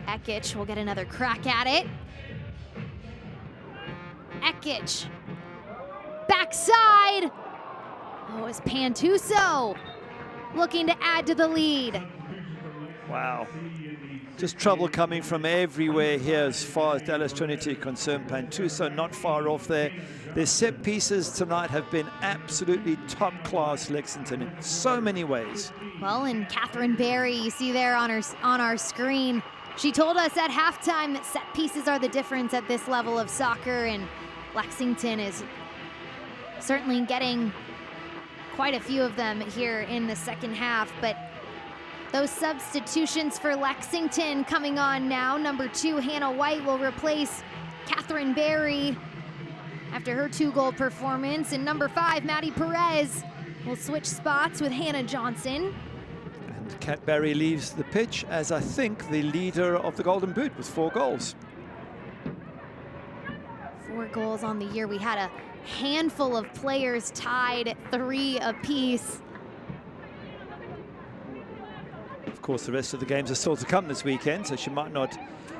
Ekich will get another crack at it. Ekich, backside. Oh, it's Pantuso looking to add to the lead. Wow. Just trouble coming from everywhere here as far as Dallas Trinity concerned. Pantuso not far off there. Their set pieces tonight have been absolutely top class, Lexington, in so many ways. Well, and Catherine Barry, you see there on our screen, she told us at halftime that set pieces are the difference at this level of soccer, and Lexington is certainly getting quite a few of them here in the second half, but those substitutions for Lexington coming on now. Number 2, Hannah White will replace Catherine Barry after her 2-goal performance. And number 5, Maddie Perez will switch spots with Hannah Johnson. And Kat Barry leaves the pitch as, I think, the leader of the Golden Boot with 4 goals. 4 goals on the year. We had a handful of players tied at 3 apiece. Of course, the rest of the games are still to come this weekend, so she might not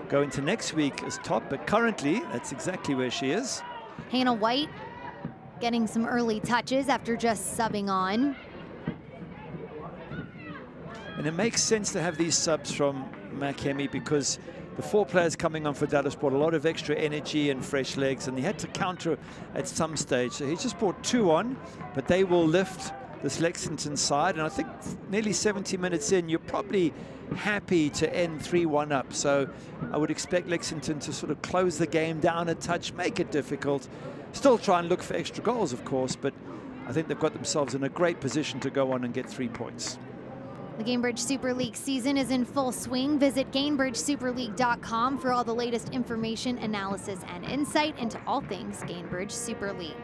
go into next week as top, but currently that's exactly where she is. Hannah White getting some early touches after just subbing on. And it makes sense to have these subs from Makemi because the 4 players coming on for Dallas brought a lot of extra energy and fresh legs, and he had to counter at some stage. So he just brought 2 on, but they will lift this Lexington side, and I think nearly 70 minutes in, you're probably happy to end 3-1 up. So I would expect Lexington to sort of close the game down a touch, make it difficult, still try and look for extra goals, of course, but I think they've got themselves in a great position to go on and get 3 points. The Gainbridge Super League season is in full swing. Visit GainbridgeSuperLeague.com for all the latest information, analysis, and insight into all things Gainbridge Super League.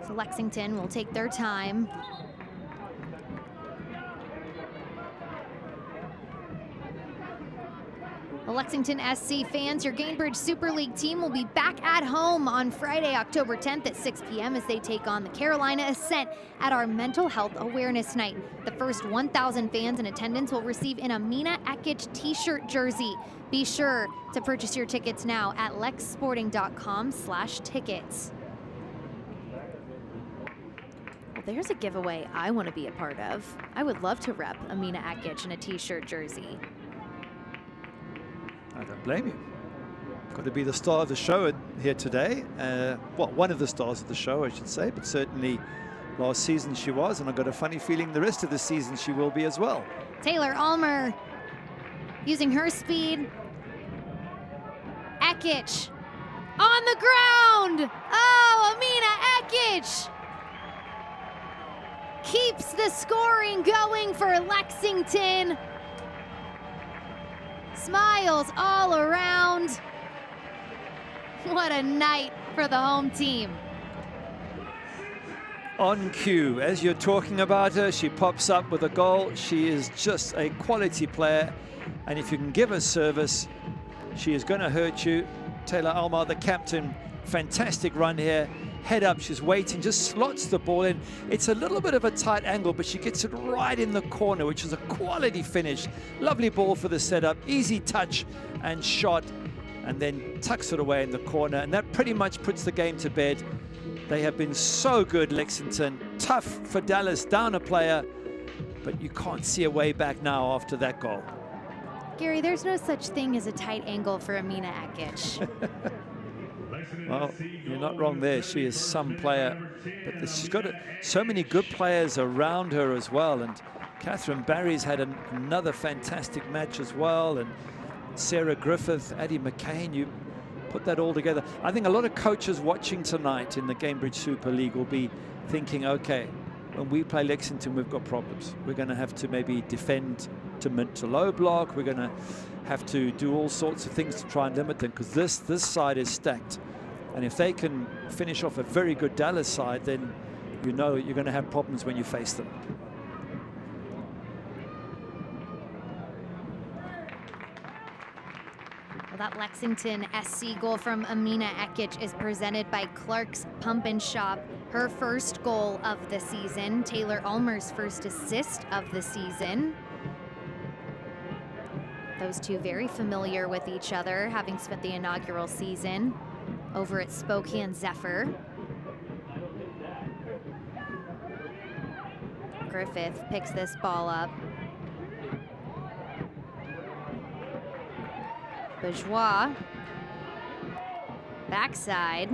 So Lexington will take their time. Well, Lexington SC fans, your Gainbridge Super League team will be back at home on Friday, October 10th at 6 p.m. as they take on the Carolina Ascent at our Mental Health Awareness Night. The first 1,000 fans in attendance will receive an Amina Ekic t-shirt jersey. Be sure to purchase your tickets now at lexsporting.com/tickets. Well, there's a giveaway I want to be a part of. I would love to rep Amina Ekic in a t-shirt jersey. I don't blame you. Got to be the star of the show here today. Well, one of the stars of the show, I should say, but certainly last season she was, and I've got a funny feeling the rest of the season she will be as well. Taylor Ulmer using her speed. Ekic on the ground. Oh, Amina Ekic keeps the scoring going for Lexington. Smiles all around. What a night for the home team. On cue, as you're talking about her, she pops up with a goal. She is just a quality player, and if you can give her service, she is going to hurt you. Taylor Ulmer, the captain, fantastic run here. Head up, she's waiting, just slots the ball in. It's a little bit of a tight angle, but she gets it right in the corner, which is a quality finish. Lovely ball for the setup, easy touch and shot, and then tucks it away in the corner. And that pretty much puts the game to bed. They have been so good, Lexington. Tough for Dallas, down a player, but you can't see a way back now after that goal. Gary, there's no such thing as a tight angle for Amina Ekic. Well, you're not wrong there. She is some player, but she's got so many good players around her as well. And Catherine Barry's had another fantastic match as well. And Sarah Griffith, Addie McCain, you put that all together. I think a lot of coaches watching tonight in the Gainbridge Super League will be thinking, okay, when we play Lexington, we've got problems. We're going to have to maybe defend to mid to low block. We're going to have to do all sorts of things to try and limit them, because this side is stacked. And if they can finish off a very good Dallas side, then you know you're going to have problems when you face them. Well, that Lexington SC goal from Amina Ekic is presented by Clark's Pump and Shop. Her first goal of the season. Taylor Ulmer's first assist of the season. Those two very familiar with each other, having spent the inaugural season over at Spokane Zephyr. Griffith picks this ball up. Bourgeois, backside.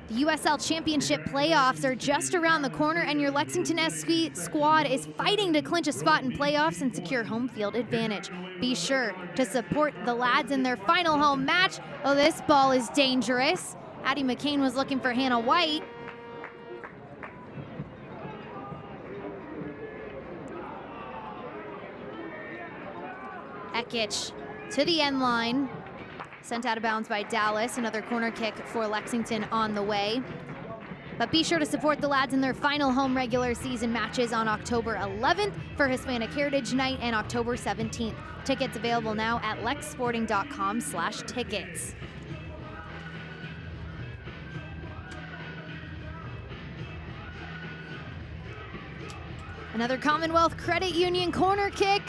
The USL Championship playoffs are just around the corner, and your Lexington SC squad is fighting to clinch a spot in playoffs and secure home field advantage. Be sure to support the lads in their final home match. Oh, this ball is dangerous. Addie McCain was looking for Hannah White. Ekic to the end line. Sent out of bounds by Dallas. Another corner kick for Lexington on the way. But be sure to support the lads in their final home regular season matches on October 11th for Hispanic Heritage Night and October 17th. Tickets available now at lexsporting.com/tickets. Another Commonwealth Credit Union corner kick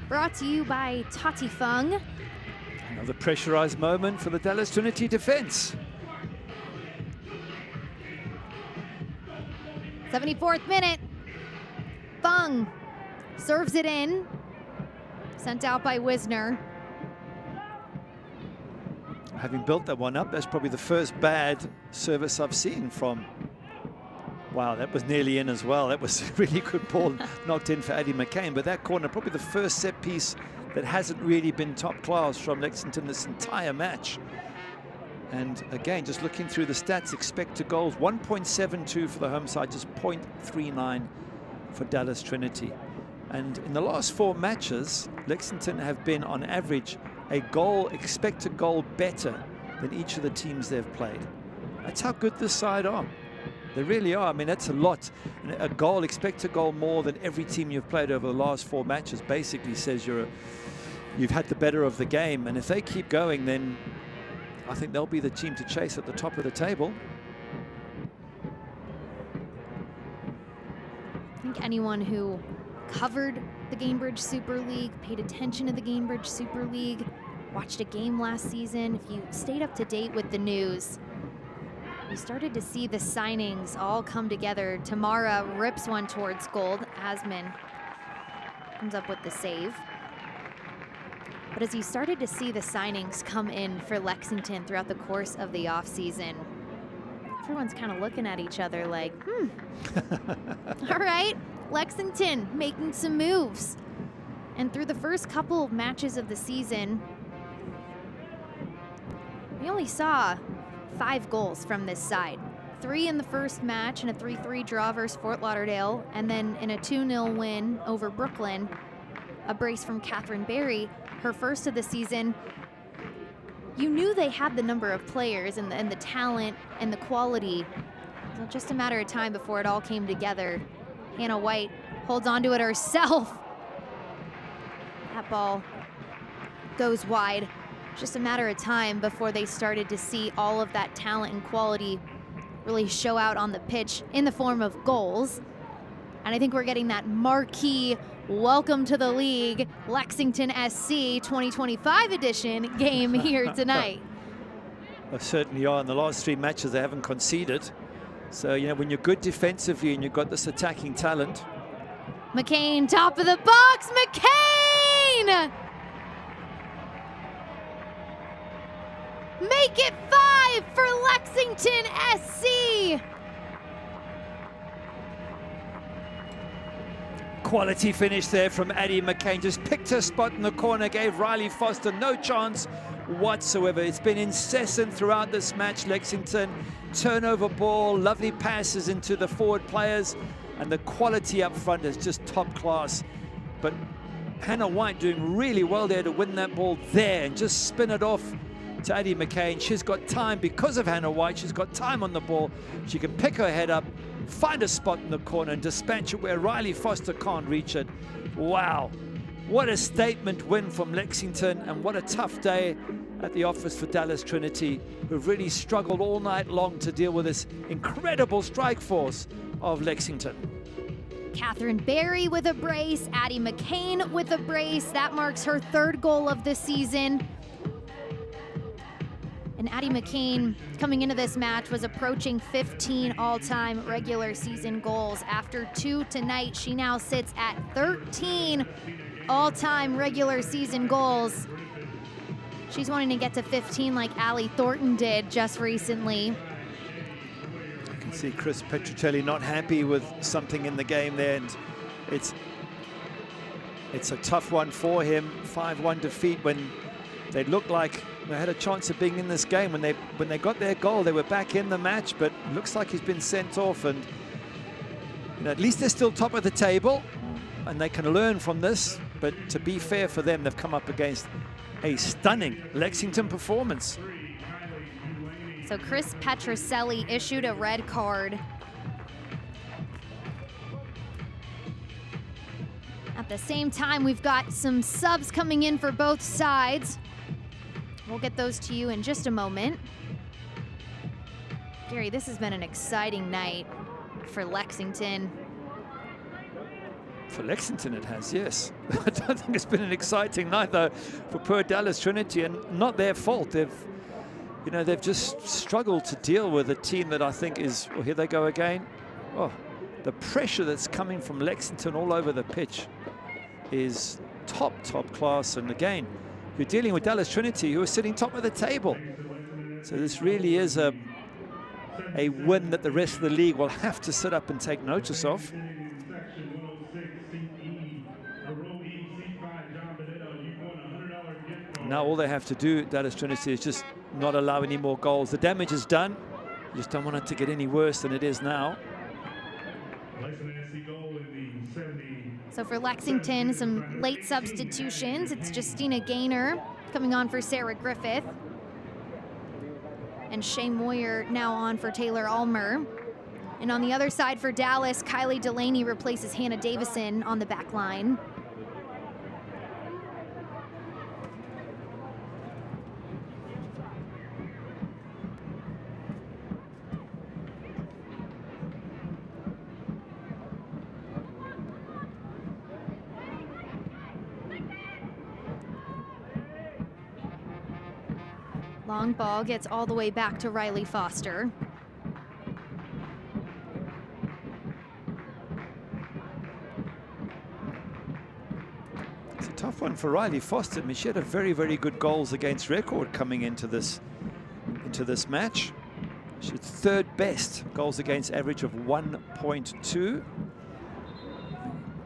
brought to you by Tati Fung. Another pressurized moment for the Dallas Trinity defense. 74th minute. Fung serves it in. Sent out by Wisner. Having built that one up, that's probably the first bad service I've seen from. Wow, that was nearly in as well. That was a really good ball knocked in for Addie McCain. But that corner, probably the first set piece that hasn't really been top class from Lexington this entire match. And again, just looking through the stats, expected goals, 1.72 for the home side, just 0.39 for Dallas Trinity. And in the last 4 matches, Lexington have been on average a expected goal better than each of the teams they've played. That's how good this side are. They really are. I mean, that's a lot. A goal, expected goal more than every team you've played over the last 4 matches basically says you've had the better of the game. And if they keep going, then I think they'll be the team to chase at the top of the table. I think anyone who covered the Gainbridge Super League, paid attention to the Gainbridge Super League, watched a game last season, if you stayed up to date with the news, you started to see the signings all come together. Tamara rips one towards goal. Asman comes up with the save. But as you started to see the signings come in for Lexington throughout the course of the offseason, everyone's kind of looking at each other like, all right, Lexington making some moves. And through the first couple of matches of the season, we only saw 5 goals from this side. 3 in the first match and a 3-3 draw versus Fort Lauderdale, and then in a 2-0 win over Brooklyn, a brace from Catherine Berry, her first of the season. You knew they had the number of players and the talent and the quality. So just a matter of time before it all came together. Hannah White holds onto it herself. That ball goes wide. Just a matter of time before they started to see all of that talent and quality really show out on the pitch in the form of goals. And I think we're getting that marquee welcome to the league Lexington SC 2025 edition game here tonight. Well, certainly are. In the last 3 matches, they haven't conceded. So, you know, when you're good defensively and you've got this attacking talent. McCain, top of the box, McCain! Make it 5 for Lexington SC. Quality finish there from Addie McCain. Just picked her spot in the corner, gave Riley Foster no chance whatsoever. It's been incessant throughout this match, Lexington. Turnover ball, lovely passes into the forward players, and the quality up front is just top class. But Hannah White doing really well there to win that ball there and just spin it off to Addie McCain. She's got time because of Hannah White. She's got time on the ball. She can pick her head up, find a spot in the corner and dispatch it where Riley Foster can't reach it. Wow, what a statement win from Lexington, and what a tough day at the office for Dallas Trinity, who've really struggled all night long to deal with this incredible strike force of Lexington. Catherine Berry with a brace, Addie McCain with a brace. That marks her 3rd goal of the season. And Addie McCain, coming into this match, was approaching 15 all-time regular season goals. After 2 tonight, she now sits at 13 all-time regular season goals. She's wanting to get to 15 like Allie Thornton did just recently. You can see Chris Petruccelli not happy with something in the game there, and it's a tough one for him. 5-1 defeat when they looked like they had a chance of being in this game. When they got their goal, they were back in the match, but it looks like he's been sent off. And you know, at least they're still top of the table, and they can learn from this. But to be fair for them, they've come up against a stunning Lexington performance. So Chris Petruccelli issued a red card. At the same time, we've got some subs coming in for both sides. We'll get those to you in just a moment. Gary, this has been an exciting night for Lexington. For Lexington it has, yes. I don't think it's been an exciting night though for poor Dallas Trinity, and not their fault. They've just struggled to deal with a team that I think is, well, here they go again. Oh, the pressure that's coming from Lexington all over the pitch is top class. And again, you're dealing with Dallas Trinity, who are sitting top of the table. So this really is a win that the rest of the league will have to sit up and take notice of. Now all they have to do, Dallas Trinity, is just not allow any more goals. The damage is done. You just don't want it to get any worse than it is now. So for Lexington, some late substitutions. It's Justina Gaynor coming on for Sarah Griffith. And Shay Moyer now on for Taylor Ulmer. And on the other side for Dallas, Kylie Delaney replaces Hannah Davison on the back line. Long ball gets all the way back to Riley Foster. It's a tough one for Riley Foster. I mean, she had a very, very good goals against record coming into this match. She's third best goals against average of 1.2.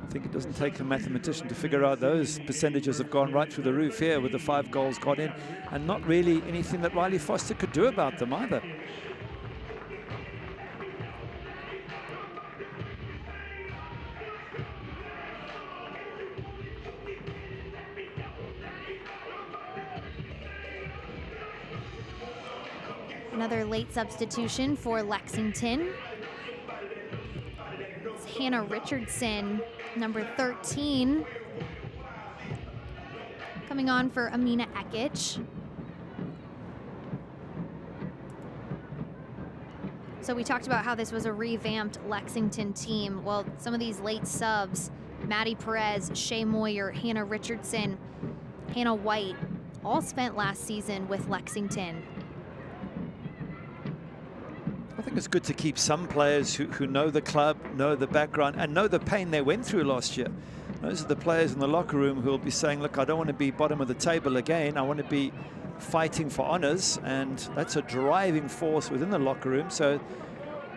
I think it doesn't take a mathematician to figure out those percentages have gone right through the roof here with the 5 goals got in, and not really anything that Riley Foster could do about them either. Another late substitution for Lexington. It's Hannah Richardson, number 13, coming on for Amina Ekic. So we talked about how this was a revamped Lexington team. Well, some of these late subs, Maddie Perez, Shay Moyer, Hannah Richardson, Hannah White, all spent last season with Lexington. I think it's good to keep some players who know the club, know the background, and know the pain they went through last year. Those are the players in the locker room who will be saying, look, I don't want to be bottom of the table again. I want to be fighting for honors, and that's a driving force within the locker room. So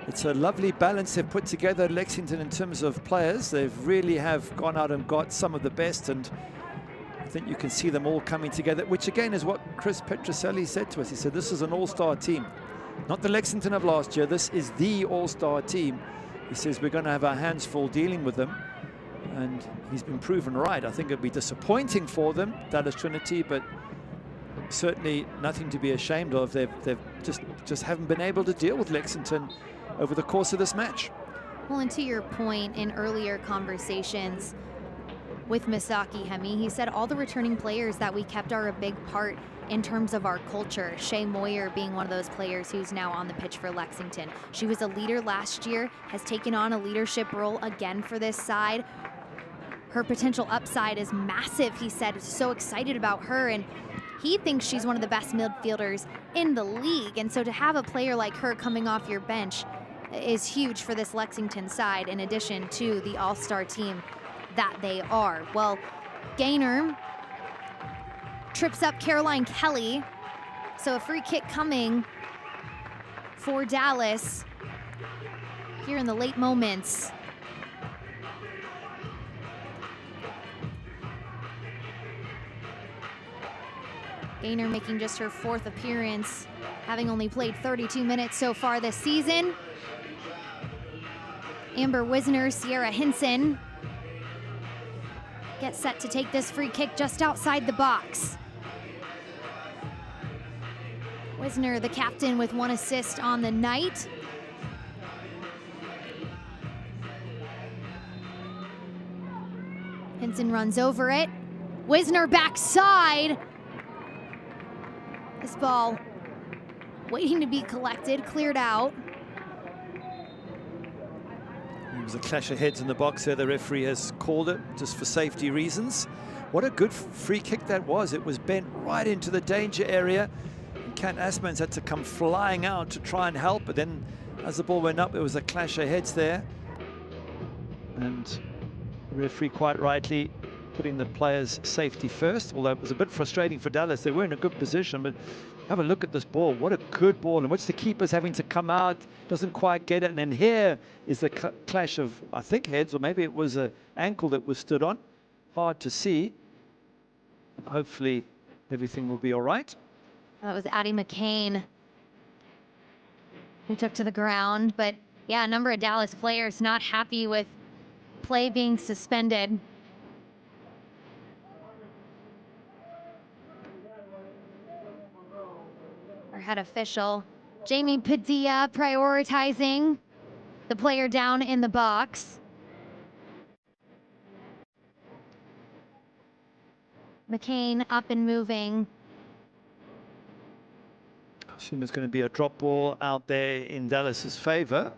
it's a lovely balance they've put together at Lexington in terms of players. They really have gone out and got some of the best, and I think you can see them all coming together, which again is what Chris Petroselli said to us. He said, this is an all-star team. Not the Lexington of last year, this is the all-star team. He says we're going to have our hands full dealing with them, and he's been proven right. I think it'd be disappointing for them, Dallas Trinity, but certainly nothing to be ashamed of. They've just haven't been able to deal with Lexington over the course of this match. Well, and to your point in earlier conversations with Misaki Hemi, he said all the returning players that we kept are a big part in terms of our culture. Shay Moyer being one of those players who's now on the pitch for Lexington. She was a leader last year, has taken on a leadership role again for this side. Her potential upside is massive, he said. So excited about her, and he thinks she's one of the best midfielders in the league. And so to have a player like her coming off your bench is huge for this Lexington side, in addition to the all-star team that they are. Well, Gaynor trips up Caroline Kelly. So a free kick coming for Dallas here in the late moments. Gaynor making just her 4th appearance, having only played 32 minutes so far this season. Amber Wisner, Sierra Hinson get set to take this free kick just outside the box. Wisner, the captain, with 1 assist on the night. Hinson runs over it. Wisner backside. This ball waiting to be collected, cleared out. There was a clash of heads in the box there. The referee has called it just for safety reasons. What a good free kick that was. It was bent right into the danger area. Kat Asmans had to come flying out to try and help, but then as the ball went up, there was a clash of heads there. And the referee quite rightly putting the players' safety first, although it was a bit frustrating for Dallas. They were in a good position, but have a look at this ball. What a good ball. And what's the keepers having to come out, doesn't quite get it. And then here is the clash of, I think, heads, or maybe it was an ankle that was stood on. Hard to see. Hopefully everything will be all right. That was Addie McCain who took to the ground. But yeah, a number of Dallas players not happy with play being suspended. Our head official, Jamie Padilla, prioritizing the player down in the box. McCain up and moving. I assume there's going to be a drop ball out there in Dallas's favor.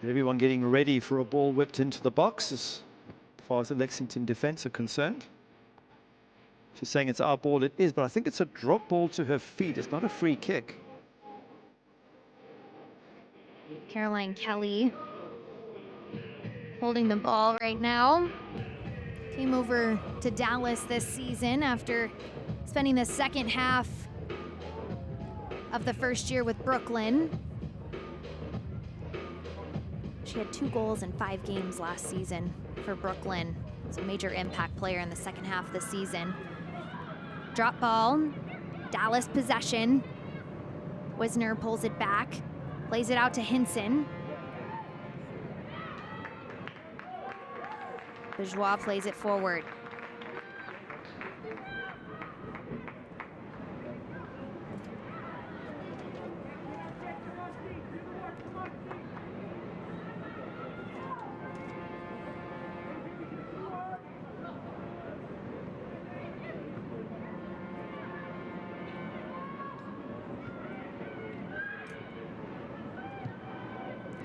Everyone getting ready for a ball whipped into the box as far as the Lexington defense are concerned. She's saying it's our ball. It is, but I think it's a drop ball to her feet. It's not a free kick. Caroline Kelly holding the ball right now. Came over to Dallas this season after spending the second half of the first year with Brooklyn. She had 2 goals in 5 games last season for Brooklyn. It's a major impact player in the second half of the season. Drop ball, Dallas possession. Wisner pulls it back, plays it out to Hinson. Bourgeois plays it forward.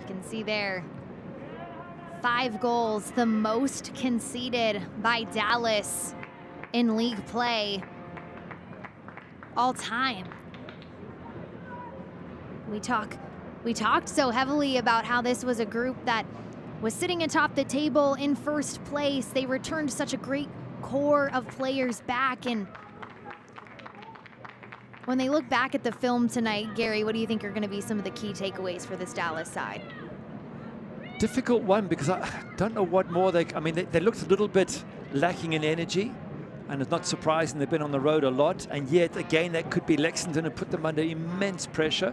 You can see there, 5 goals, the most conceded by Dallas in league play all time. We talked so heavily about how this was a group that was sitting atop the table in first place. They returned such a great core of players back, and when they look back at the film tonight, Gary, what do you think are going to be some of the key takeaways for this Dallas side? Difficult one, because I don't know what more I mean, they looked a little bit lacking in energy, and it's not surprising. They've been on the road a lot, and yet again that could be Lexington and put them under immense pressure.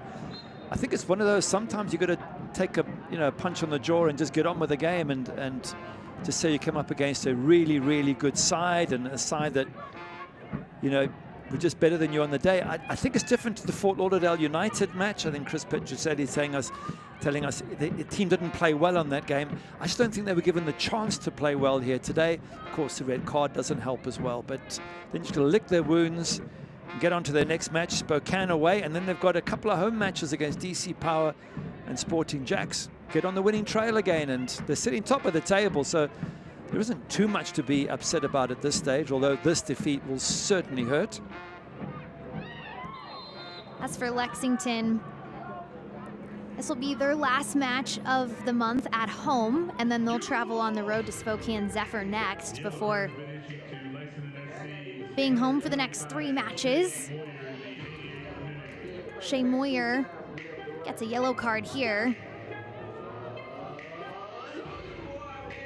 I think it's one of those, sometimes you've got to take a punch on the jaw and just get on with the game, and just say you come up against a really, really good side, and a side that, we're just better than you on the day. I think it's different to the Fort Lauderdale United match. I think Chris Petroselli is telling us the team didn't play well on that game. I just don't think they were given the chance to play well here today. Of course, the red card doesn't help as well, but then just got to lick their wounds and get on to their next match, Spokane away, and then they've got a couple of home matches against DC Power and Sporting Jacks. Get on the winning trail again, and they're sitting top of the table, so there isn't too much to be upset about at this stage, although this defeat will certainly hurt. As for Lexington, this will be their last match of the month at home, and then they'll travel on the road to Spokane Zephyr next before being home for the next 3 matches. Shea Moyer gets a yellow card here.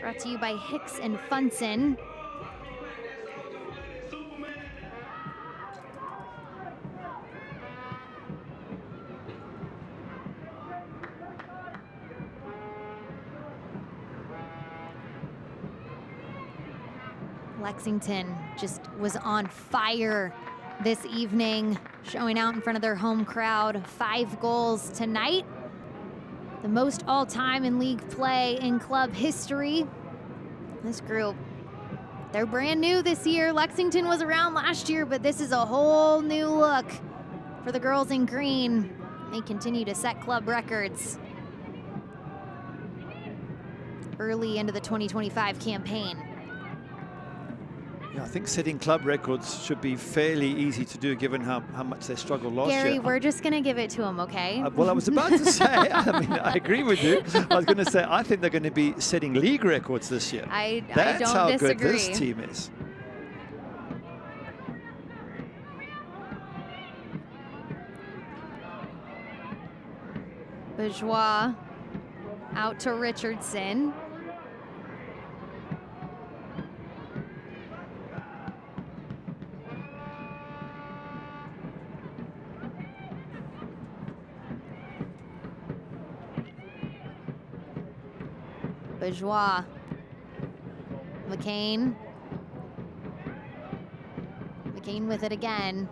Brought to you by Hicks and Funson. Lexington just was on fire this evening, showing out in front of their home crowd. 5 goals tonight, the most all-time in league play in club history. This group, they're brand new this year. Lexington was around last year, but this is a whole new look for the girls in green. They continue to set club records early into the 2025 campaign. Yeah, I think setting club records should be fairly easy to do, given how much they struggled last year. Gary, we're just going to give it to them, okay? Well, I was about to say, I mean, I agree with you. I was going to say, I think they're going to be setting league records this year. That's how don't disagree. good this team is. Bourgeois out to Richardson. Bourgeois. McCain. McCain with it again.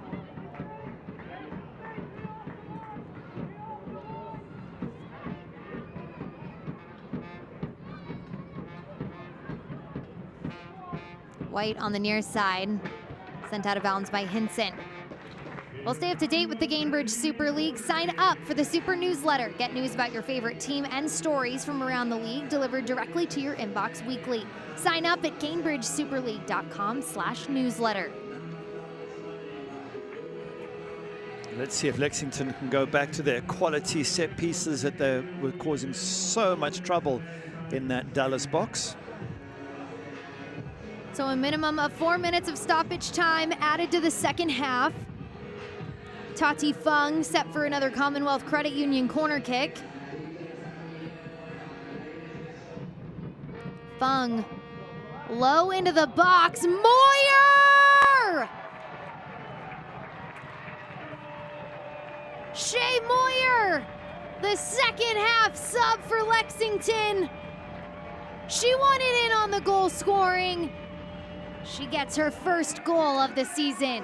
White on the near side, sent out of bounds by Hinson. Well, stay up to date with the Gainbridge Super League. Sign up for the Super Newsletter. Get news about your favorite team and stories from around the league delivered directly to your inbox weekly. Sign up at GainbridgeSuperLeague.com/newsletter. Let's see if Lexington can go back to their quality set pieces that they were causing so much trouble in that Dallas box. So a minimum of 4 minutes of stoppage time added to the second half. Tati Fung set for another Commonwealth Credit Union corner kick. Fung low into the box. Moyer! Shay Moyer, the second half sub for Lexington. She wanted in on the goal scoring. She gets her first goal of the season.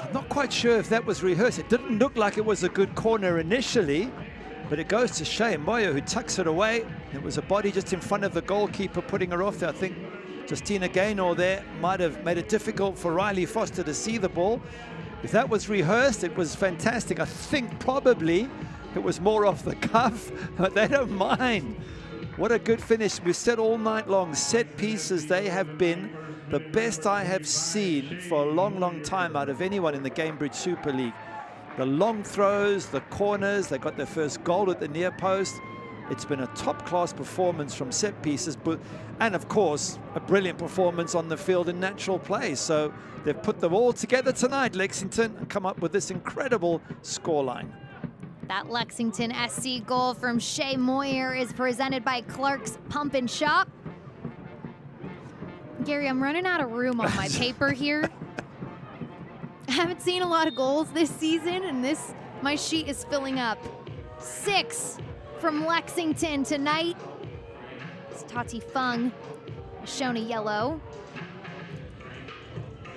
I'm not quite sure if that was rehearsed. It didn't look like it was a good corner initially, but it goes to Shay Moyer, who tucks it away. It was a body just in front of the goalkeeper putting her off there. I think Justina Gaynor there might have made it difficult for Riley Foster to see the ball. If that was rehearsed, it was fantastic. I think probably it was more off the cuff, but they don't mind. What a good finish. We've said all night long, set pieces, they have been the best I have seen for a long, long time out of anyone in the Gainbridge Super League. The long throws, the corners, they got their first goal at the near post. It's been a top-class performance from set pieces, and of course, a brilliant performance on the field in natural play. So they've put them all together tonight, Lexington, and come up with this incredible scoreline. That Lexington SC goal from Shay Moyer is presented by Clark's Pump and Shop. Gary, I'm running out of room on my paper here. I haven't seen a lot of goals this season, and my sheet is filling up. 6 from Lexington tonight. It's Tati Fung shown a yellow.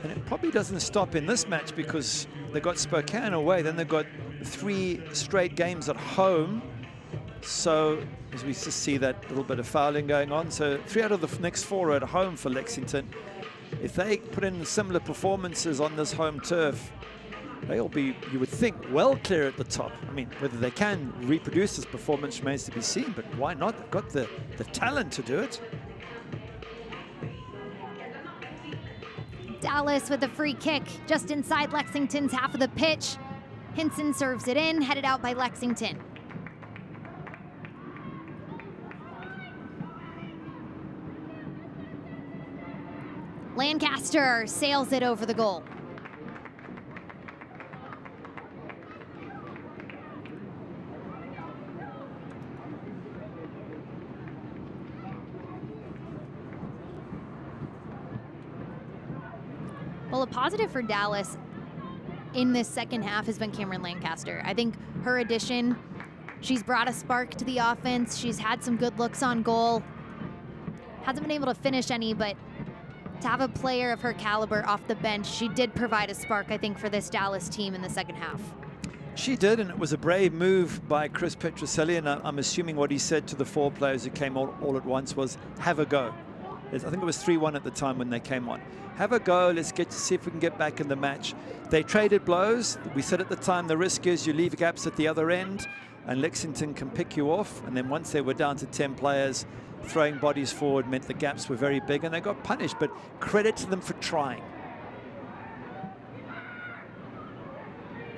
And it probably doesn't stop in this match because they got Spokane away, then they've got 3 straight games at home. So as we just see that little bit of fouling going on, so 3 out of the next 4 are at home for Lexington. If they put in similar performances on this home turf, they'll be, you would think, well clear at the top. I mean, whether they can reproduce this performance remains to be seen, but why not? They've got the talent to do it. Dallas with a free kick just inside Lexington's half of the pitch. Hinson serves it in, headed out by Lexington. Lancaster sails it over the goal. Well, a positive for Dallas in this second half has been Cameron Lancaster. I think her addition, she's brought a spark to the offense. She's had some good looks on goal. Hasn't been able to finish any, but to have a player of her caliber off the bench, she did provide a spark, I think, for this Dallas team in the second half. She did, and it was a brave move by Chris Petroselli, and I'm assuming what he said to the 4 players who came all at once was, have a go. I think it was 3-1 at the time when they came on. Have a go, let's get to see if we can get back in the match. They traded blows. We said at the time the risk is you leave gaps at the other end and Lexington can pick you off. And then once they were down to 10 players, throwing bodies forward meant the gaps were very big and they got punished, but credit to them for trying.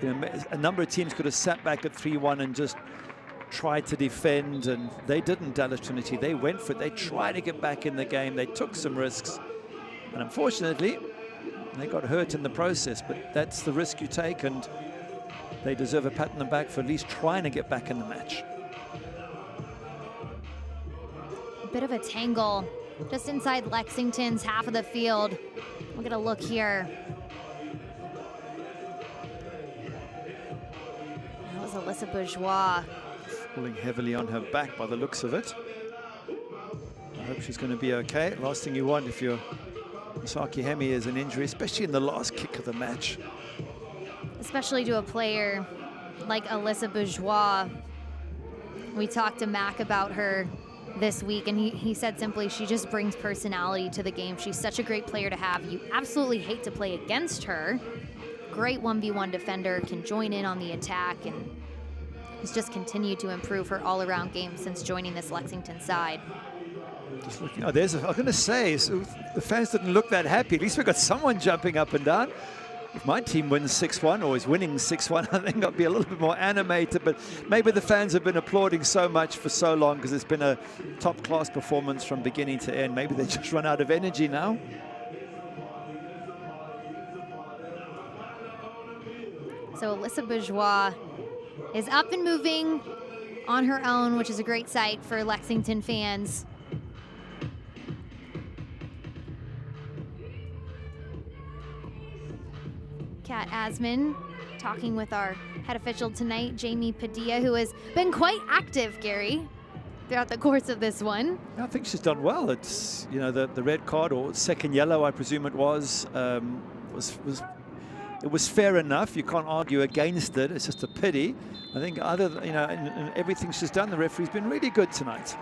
You know, a number of teams could have sat back at 3-1 and just tried to defend, and they didn't. Dallas Trinity, they went for it. They tried to get back in the game. They took some risks, and unfortunately, they got hurt in the process. But that's the risk you take, and they deserve a pat on the back for at least trying to get back in the match. A bit of a tangle just inside Lexington's half of the field. We'll get a look here. That was Alyssa Bourgeois. Pulling heavily on her back by the looks of it. I hope she's going to be okay. Last thing you want if you're Misaki Hemi is an injury, especially in the last kick of the match. Especially to a player like Alyssa Bourgeois. We talked to Mac about her this week, and he said simply, she just brings personality to the game. She's such a great player to have. You absolutely hate to play against her. Great 1v1 defender, can join in on the attack, and has just continued to improve her all-around game since joining this Lexington side. Just looking, I'm going to say, so the fans didn't look that happy. At least we got someone jumping up and down. If my team wins 6-1 or is winning 6-1, I think I'll be a little bit more animated, but maybe the fans have been applauding so much for so long because it's been a top-class performance from beginning to end. Maybe they just run out of energy now. So Alyssa Bourgeois is up and moving on her own, which is a great sight for Lexington fans. Kat Asman talking with our head official tonight, Jamie Padilla, who has been quite active, Gary, throughout the course of this one. I think she's done well. It's, you know, the red card, or second yellow, I presume it was fair enough. You can't argue against it. It's just a pity. I think in everything she's done, the referee's been really good tonight.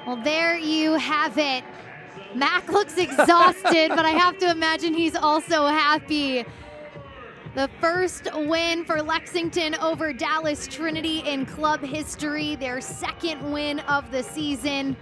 Well, there you have it. Mac looks exhausted, but I have to imagine he's also happy. The first win for Lexington over Dallas Trinity in club history, their second win of the season.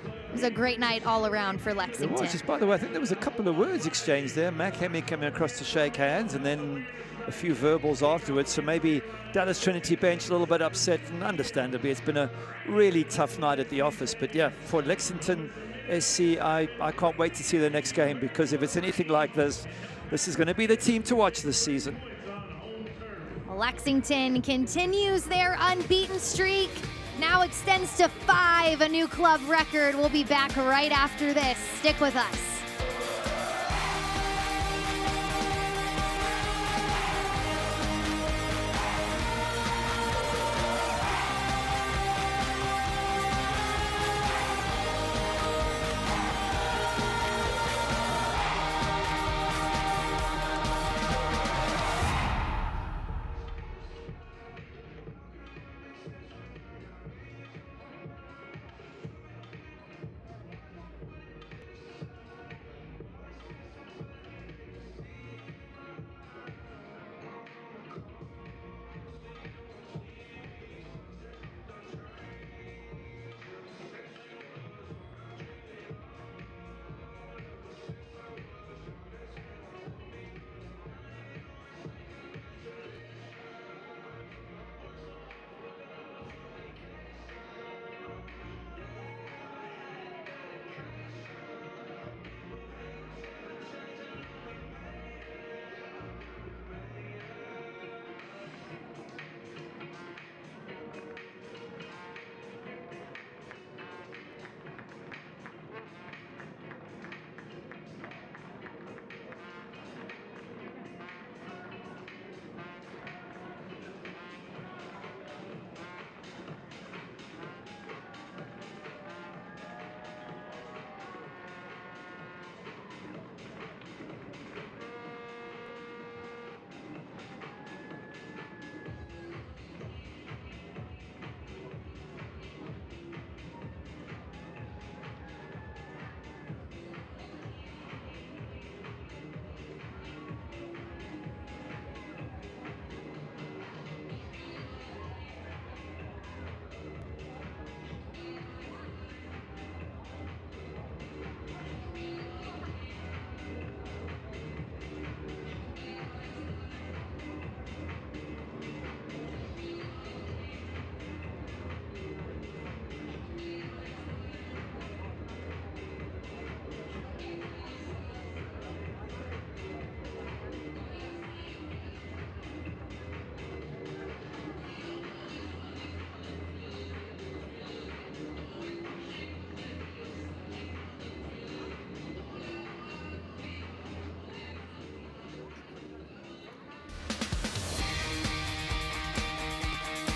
It was a great night all around for Lexington. It was. Just, by the way, I think there was a couple of words exchanged there. Mac Hemi coming across to shake hands, and then a few verbals afterwards. So maybe Dallas Trinity bench a little bit upset, and understandably, it's been a really tough night at the office. But yeah, for Lexington SC, I can't wait to see the next game, because if it's anything like this, this is going to be the team to watch this season. Lexington continues their unbeaten streak. Now extends to 5, a new club record. We'll be back right after this. Stick with us.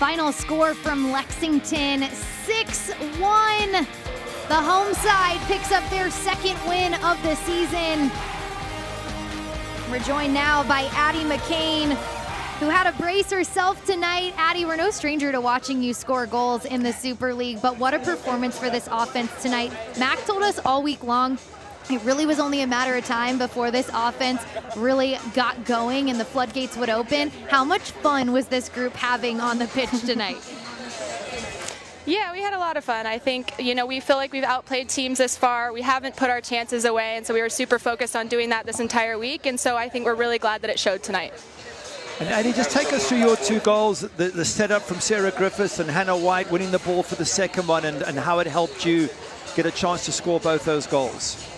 Final score from Lexington, 6-1. The home side picks up their second win of the season. We're joined now by Addie McCain who had to brace herself tonight. Addie, we're no stranger to watching you score goals in the Super League, but what a performance for this offense tonight. Mac told us all week long it really was only a matter of time before this offense really got going and the floodgates would open. How much fun was this group having on the pitch tonight? Yeah, we had a lot of fun. I think, we feel like we've outplayed teams this far. We haven't put our chances away, and so we were super focused on doing that this entire week, and so I think we're really glad that it showed tonight. And Addie, just take us through your two goals, the setup from Sarah Griffiths and Hannah White winning the ball for the second one, and how it helped you get a chance to score both those goals.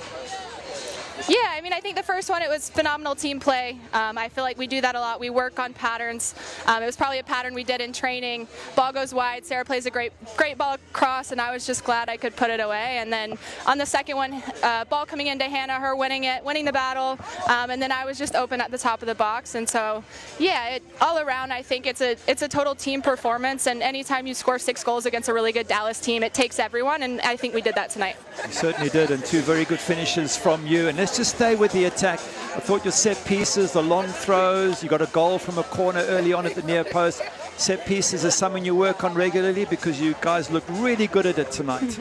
Yeah, I think the first one, it was phenomenal team play. I feel like we do that a lot. We work on patterns. It was probably a pattern we did in training. Ball goes wide, Sarah plays a great ball across, and I was just glad I could put it away. And then on the second one, ball coming into Hannah, her winning the battle, and then I was just open at the top of the box. And so, yeah, all around, I think it's a total team performance, and anytime you score 6 goals against a really good Dallas team, it takes everyone, and I think we did that tonight. You certainly did, and 2 very good finishes from you. And let's just stay with the attack. I thought your set pieces, the long throws, you got a goal from a corner early on at the near post. Set pieces is something you work on regularly because you guys look really good at it tonight.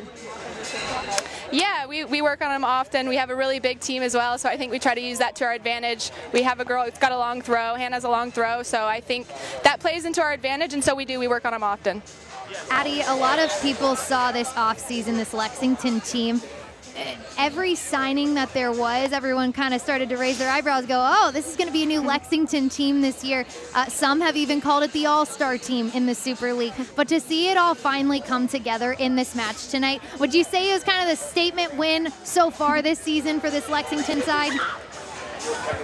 Yeah, we work on them often. We have a really big team as well, so I think we try to use that to our advantage. We have a girl who's got a long throw, Hannah's a long throw, so I think that plays into our advantage, and so we work on them often. Addie, a lot of people saw this offseason, this Lexington team. Every signing that there was, everyone kind of started to raise their eyebrows, go, oh, this is going to be a new Lexington team this year. Some have even called it the all-star team in the Super League. But to see it all finally come together in this match tonight, would you say it was kind of the statement win so far this season for this Lexington side?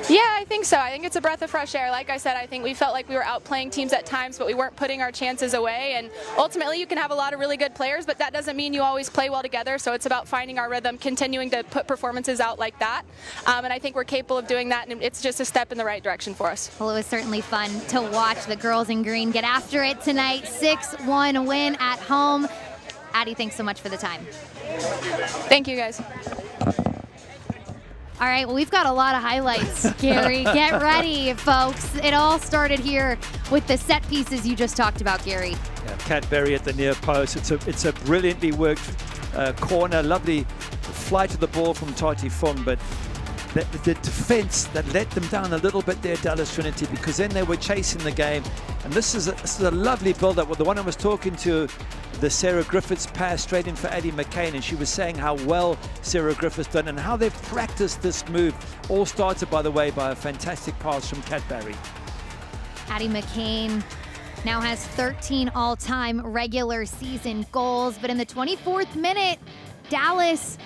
Yeah, I think so. I think it's a breath of fresh air. Like I said, I think we felt like we were outplaying teams at times, but we weren't putting our chances away. And ultimately, you can have a lot of really good players, but that doesn't mean you always play well together. So it's about finding our rhythm, continuing to put performances out like that. And I think we're capable of doing that, and it's just a step in the right direction for us. Well, it was certainly fun to watch the girls in green get after it tonight. 6-1 win at home. Addie, thanks so much for the time. Thank you, guys. All right, well, we've got a lot of highlights, Gary. Get ready, folks. It all started here with the set pieces you just talked about, Gary. Yeah, Kat Berry at the near post. It's a brilliantly worked corner. Lovely flight of the ball from Tati Fung, but the defense that let them down a little bit there, Dallas Trinity, because then they were chasing the game. And this is a lovely build-up. Well, the one I was talking to, the Sarah Griffiths pass straight in for Addie McCain, and she was saying how well Sarah Griffiths done and how they've practiced this move. All started, by the way, by a fantastic pass from Kat Berry. Addie McCain now has 13 all-time regular season goals, but in the 24th minute, Dallas,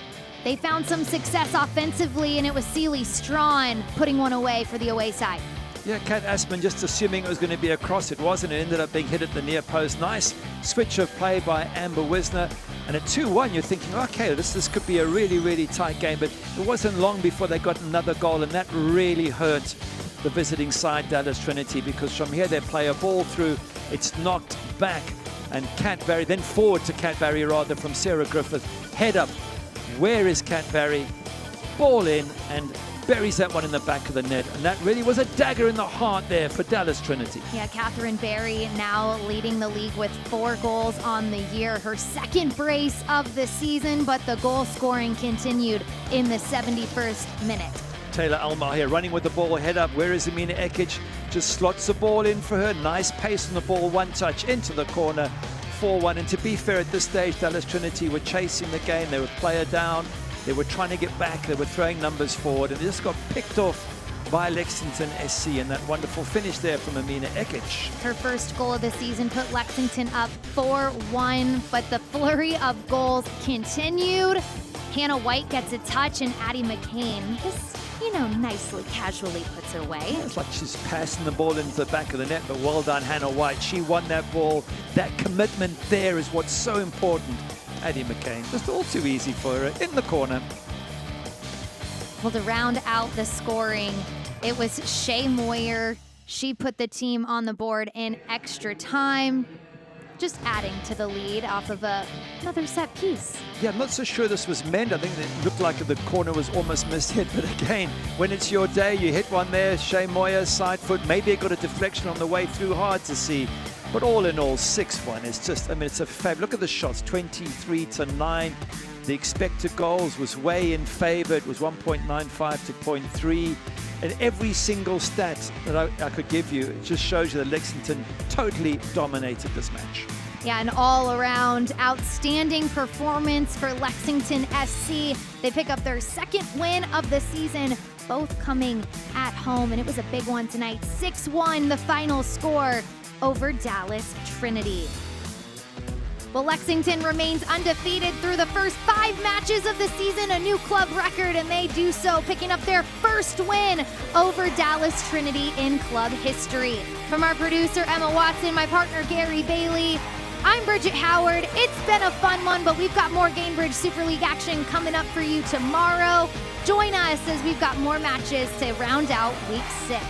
they found some success offensively, and it was Celie Strawn putting one away for the away side. Yeah, Kat Asman just assuming it was going to be a cross. It wasn't. It ended up being hit at the near post. Nice switch of play by Amber Wisner. And at 2-1, you're thinking, okay, this could be a really, really tight game. But it wasn't long before they got another goal, and that really hurt the visiting side, Dallas Trinity, because from here they play a ball through. It's knocked back. And Kat Berry, then forward to Kat Berry, rather, from Sarah Griffith. Head up. Where is Kat Berry? Ball in, and buries that one in the back of the net, and that really was a dagger in the heart there for Dallas Trinity. Yeah, Catherine Berry now leading the league with 4 goals on the year, her second brace of the season, but the goal scoring continued in the 71st minute. Taylor Almar here running with the ball, head up. Where is Amina Ekic? Just slots the ball in for her. Nice pace on the ball, one touch into the corner, 4-1. And to be fair, at this stage, Dallas Trinity were chasing the game. They were player down. They were trying to get back. They were throwing numbers forward, and they just got picked off by Lexington SC, and that wonderful finish there from Amina Ekic. Her first goal of the season put Lexington up 4-1, but the flurry of goals continued. Hannah White gets a touch, and Addie McCain just, nicely, casually puts her away. It's like she's passing the ball into the back of the net, but well done, Hannah White. She won that ball. That commitment there is what's so important. Addie McCain, just all too easy for her in the corner. Well, to round out the scoring, it was Shay Moyer. She put the team on the board in extra time. just adding to the lead off of another set piece. Yeah, I'm not so sure this was meant. I think it looked like the corner was almost mishit. But again, when it's your day, you hit one there. Shea Moyer, side foot. Maybe it got a deflection on the way through. Hard to see. But all in all, 6-1. It's just, I mean, it's a fab. Look at the shots, 23-9. The expected goals was way in favor. It was 1.95 to 0.3. And every single stat that I could give you, it just shows you that Lexington totally dominated this match. Yeah, an all-around outstanding performance for Lexington SC. They pick up their second win of the season, both coming at home, and it was a big one tonight. 6-1, the final score over Dallas Trinity. Well, Lexington remains undefeated through the first 5 matches of the season, a new club record, and they do so, picking up their first win over Dallas Trinity in club history. From our producer, Emma Watson, my partner, Gary Bailey, I'm Bridget Howard. It's been a fun one, but we've got more Gainbridge Super League action coming up for you tomorrow. Join us as we've got more matches to round out Week 6.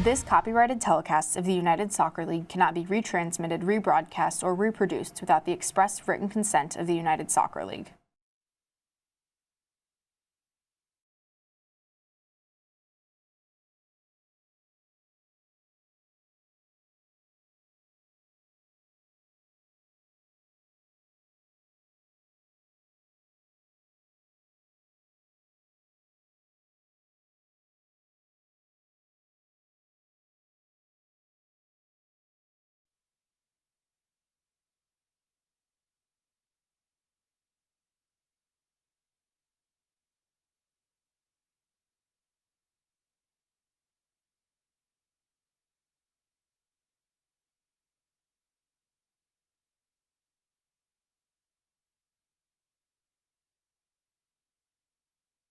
This copyrighted telecast of the United Soccer League cannot be retransmitted, rebroadcast, or reproduced without the express written consent of the United Soccer League.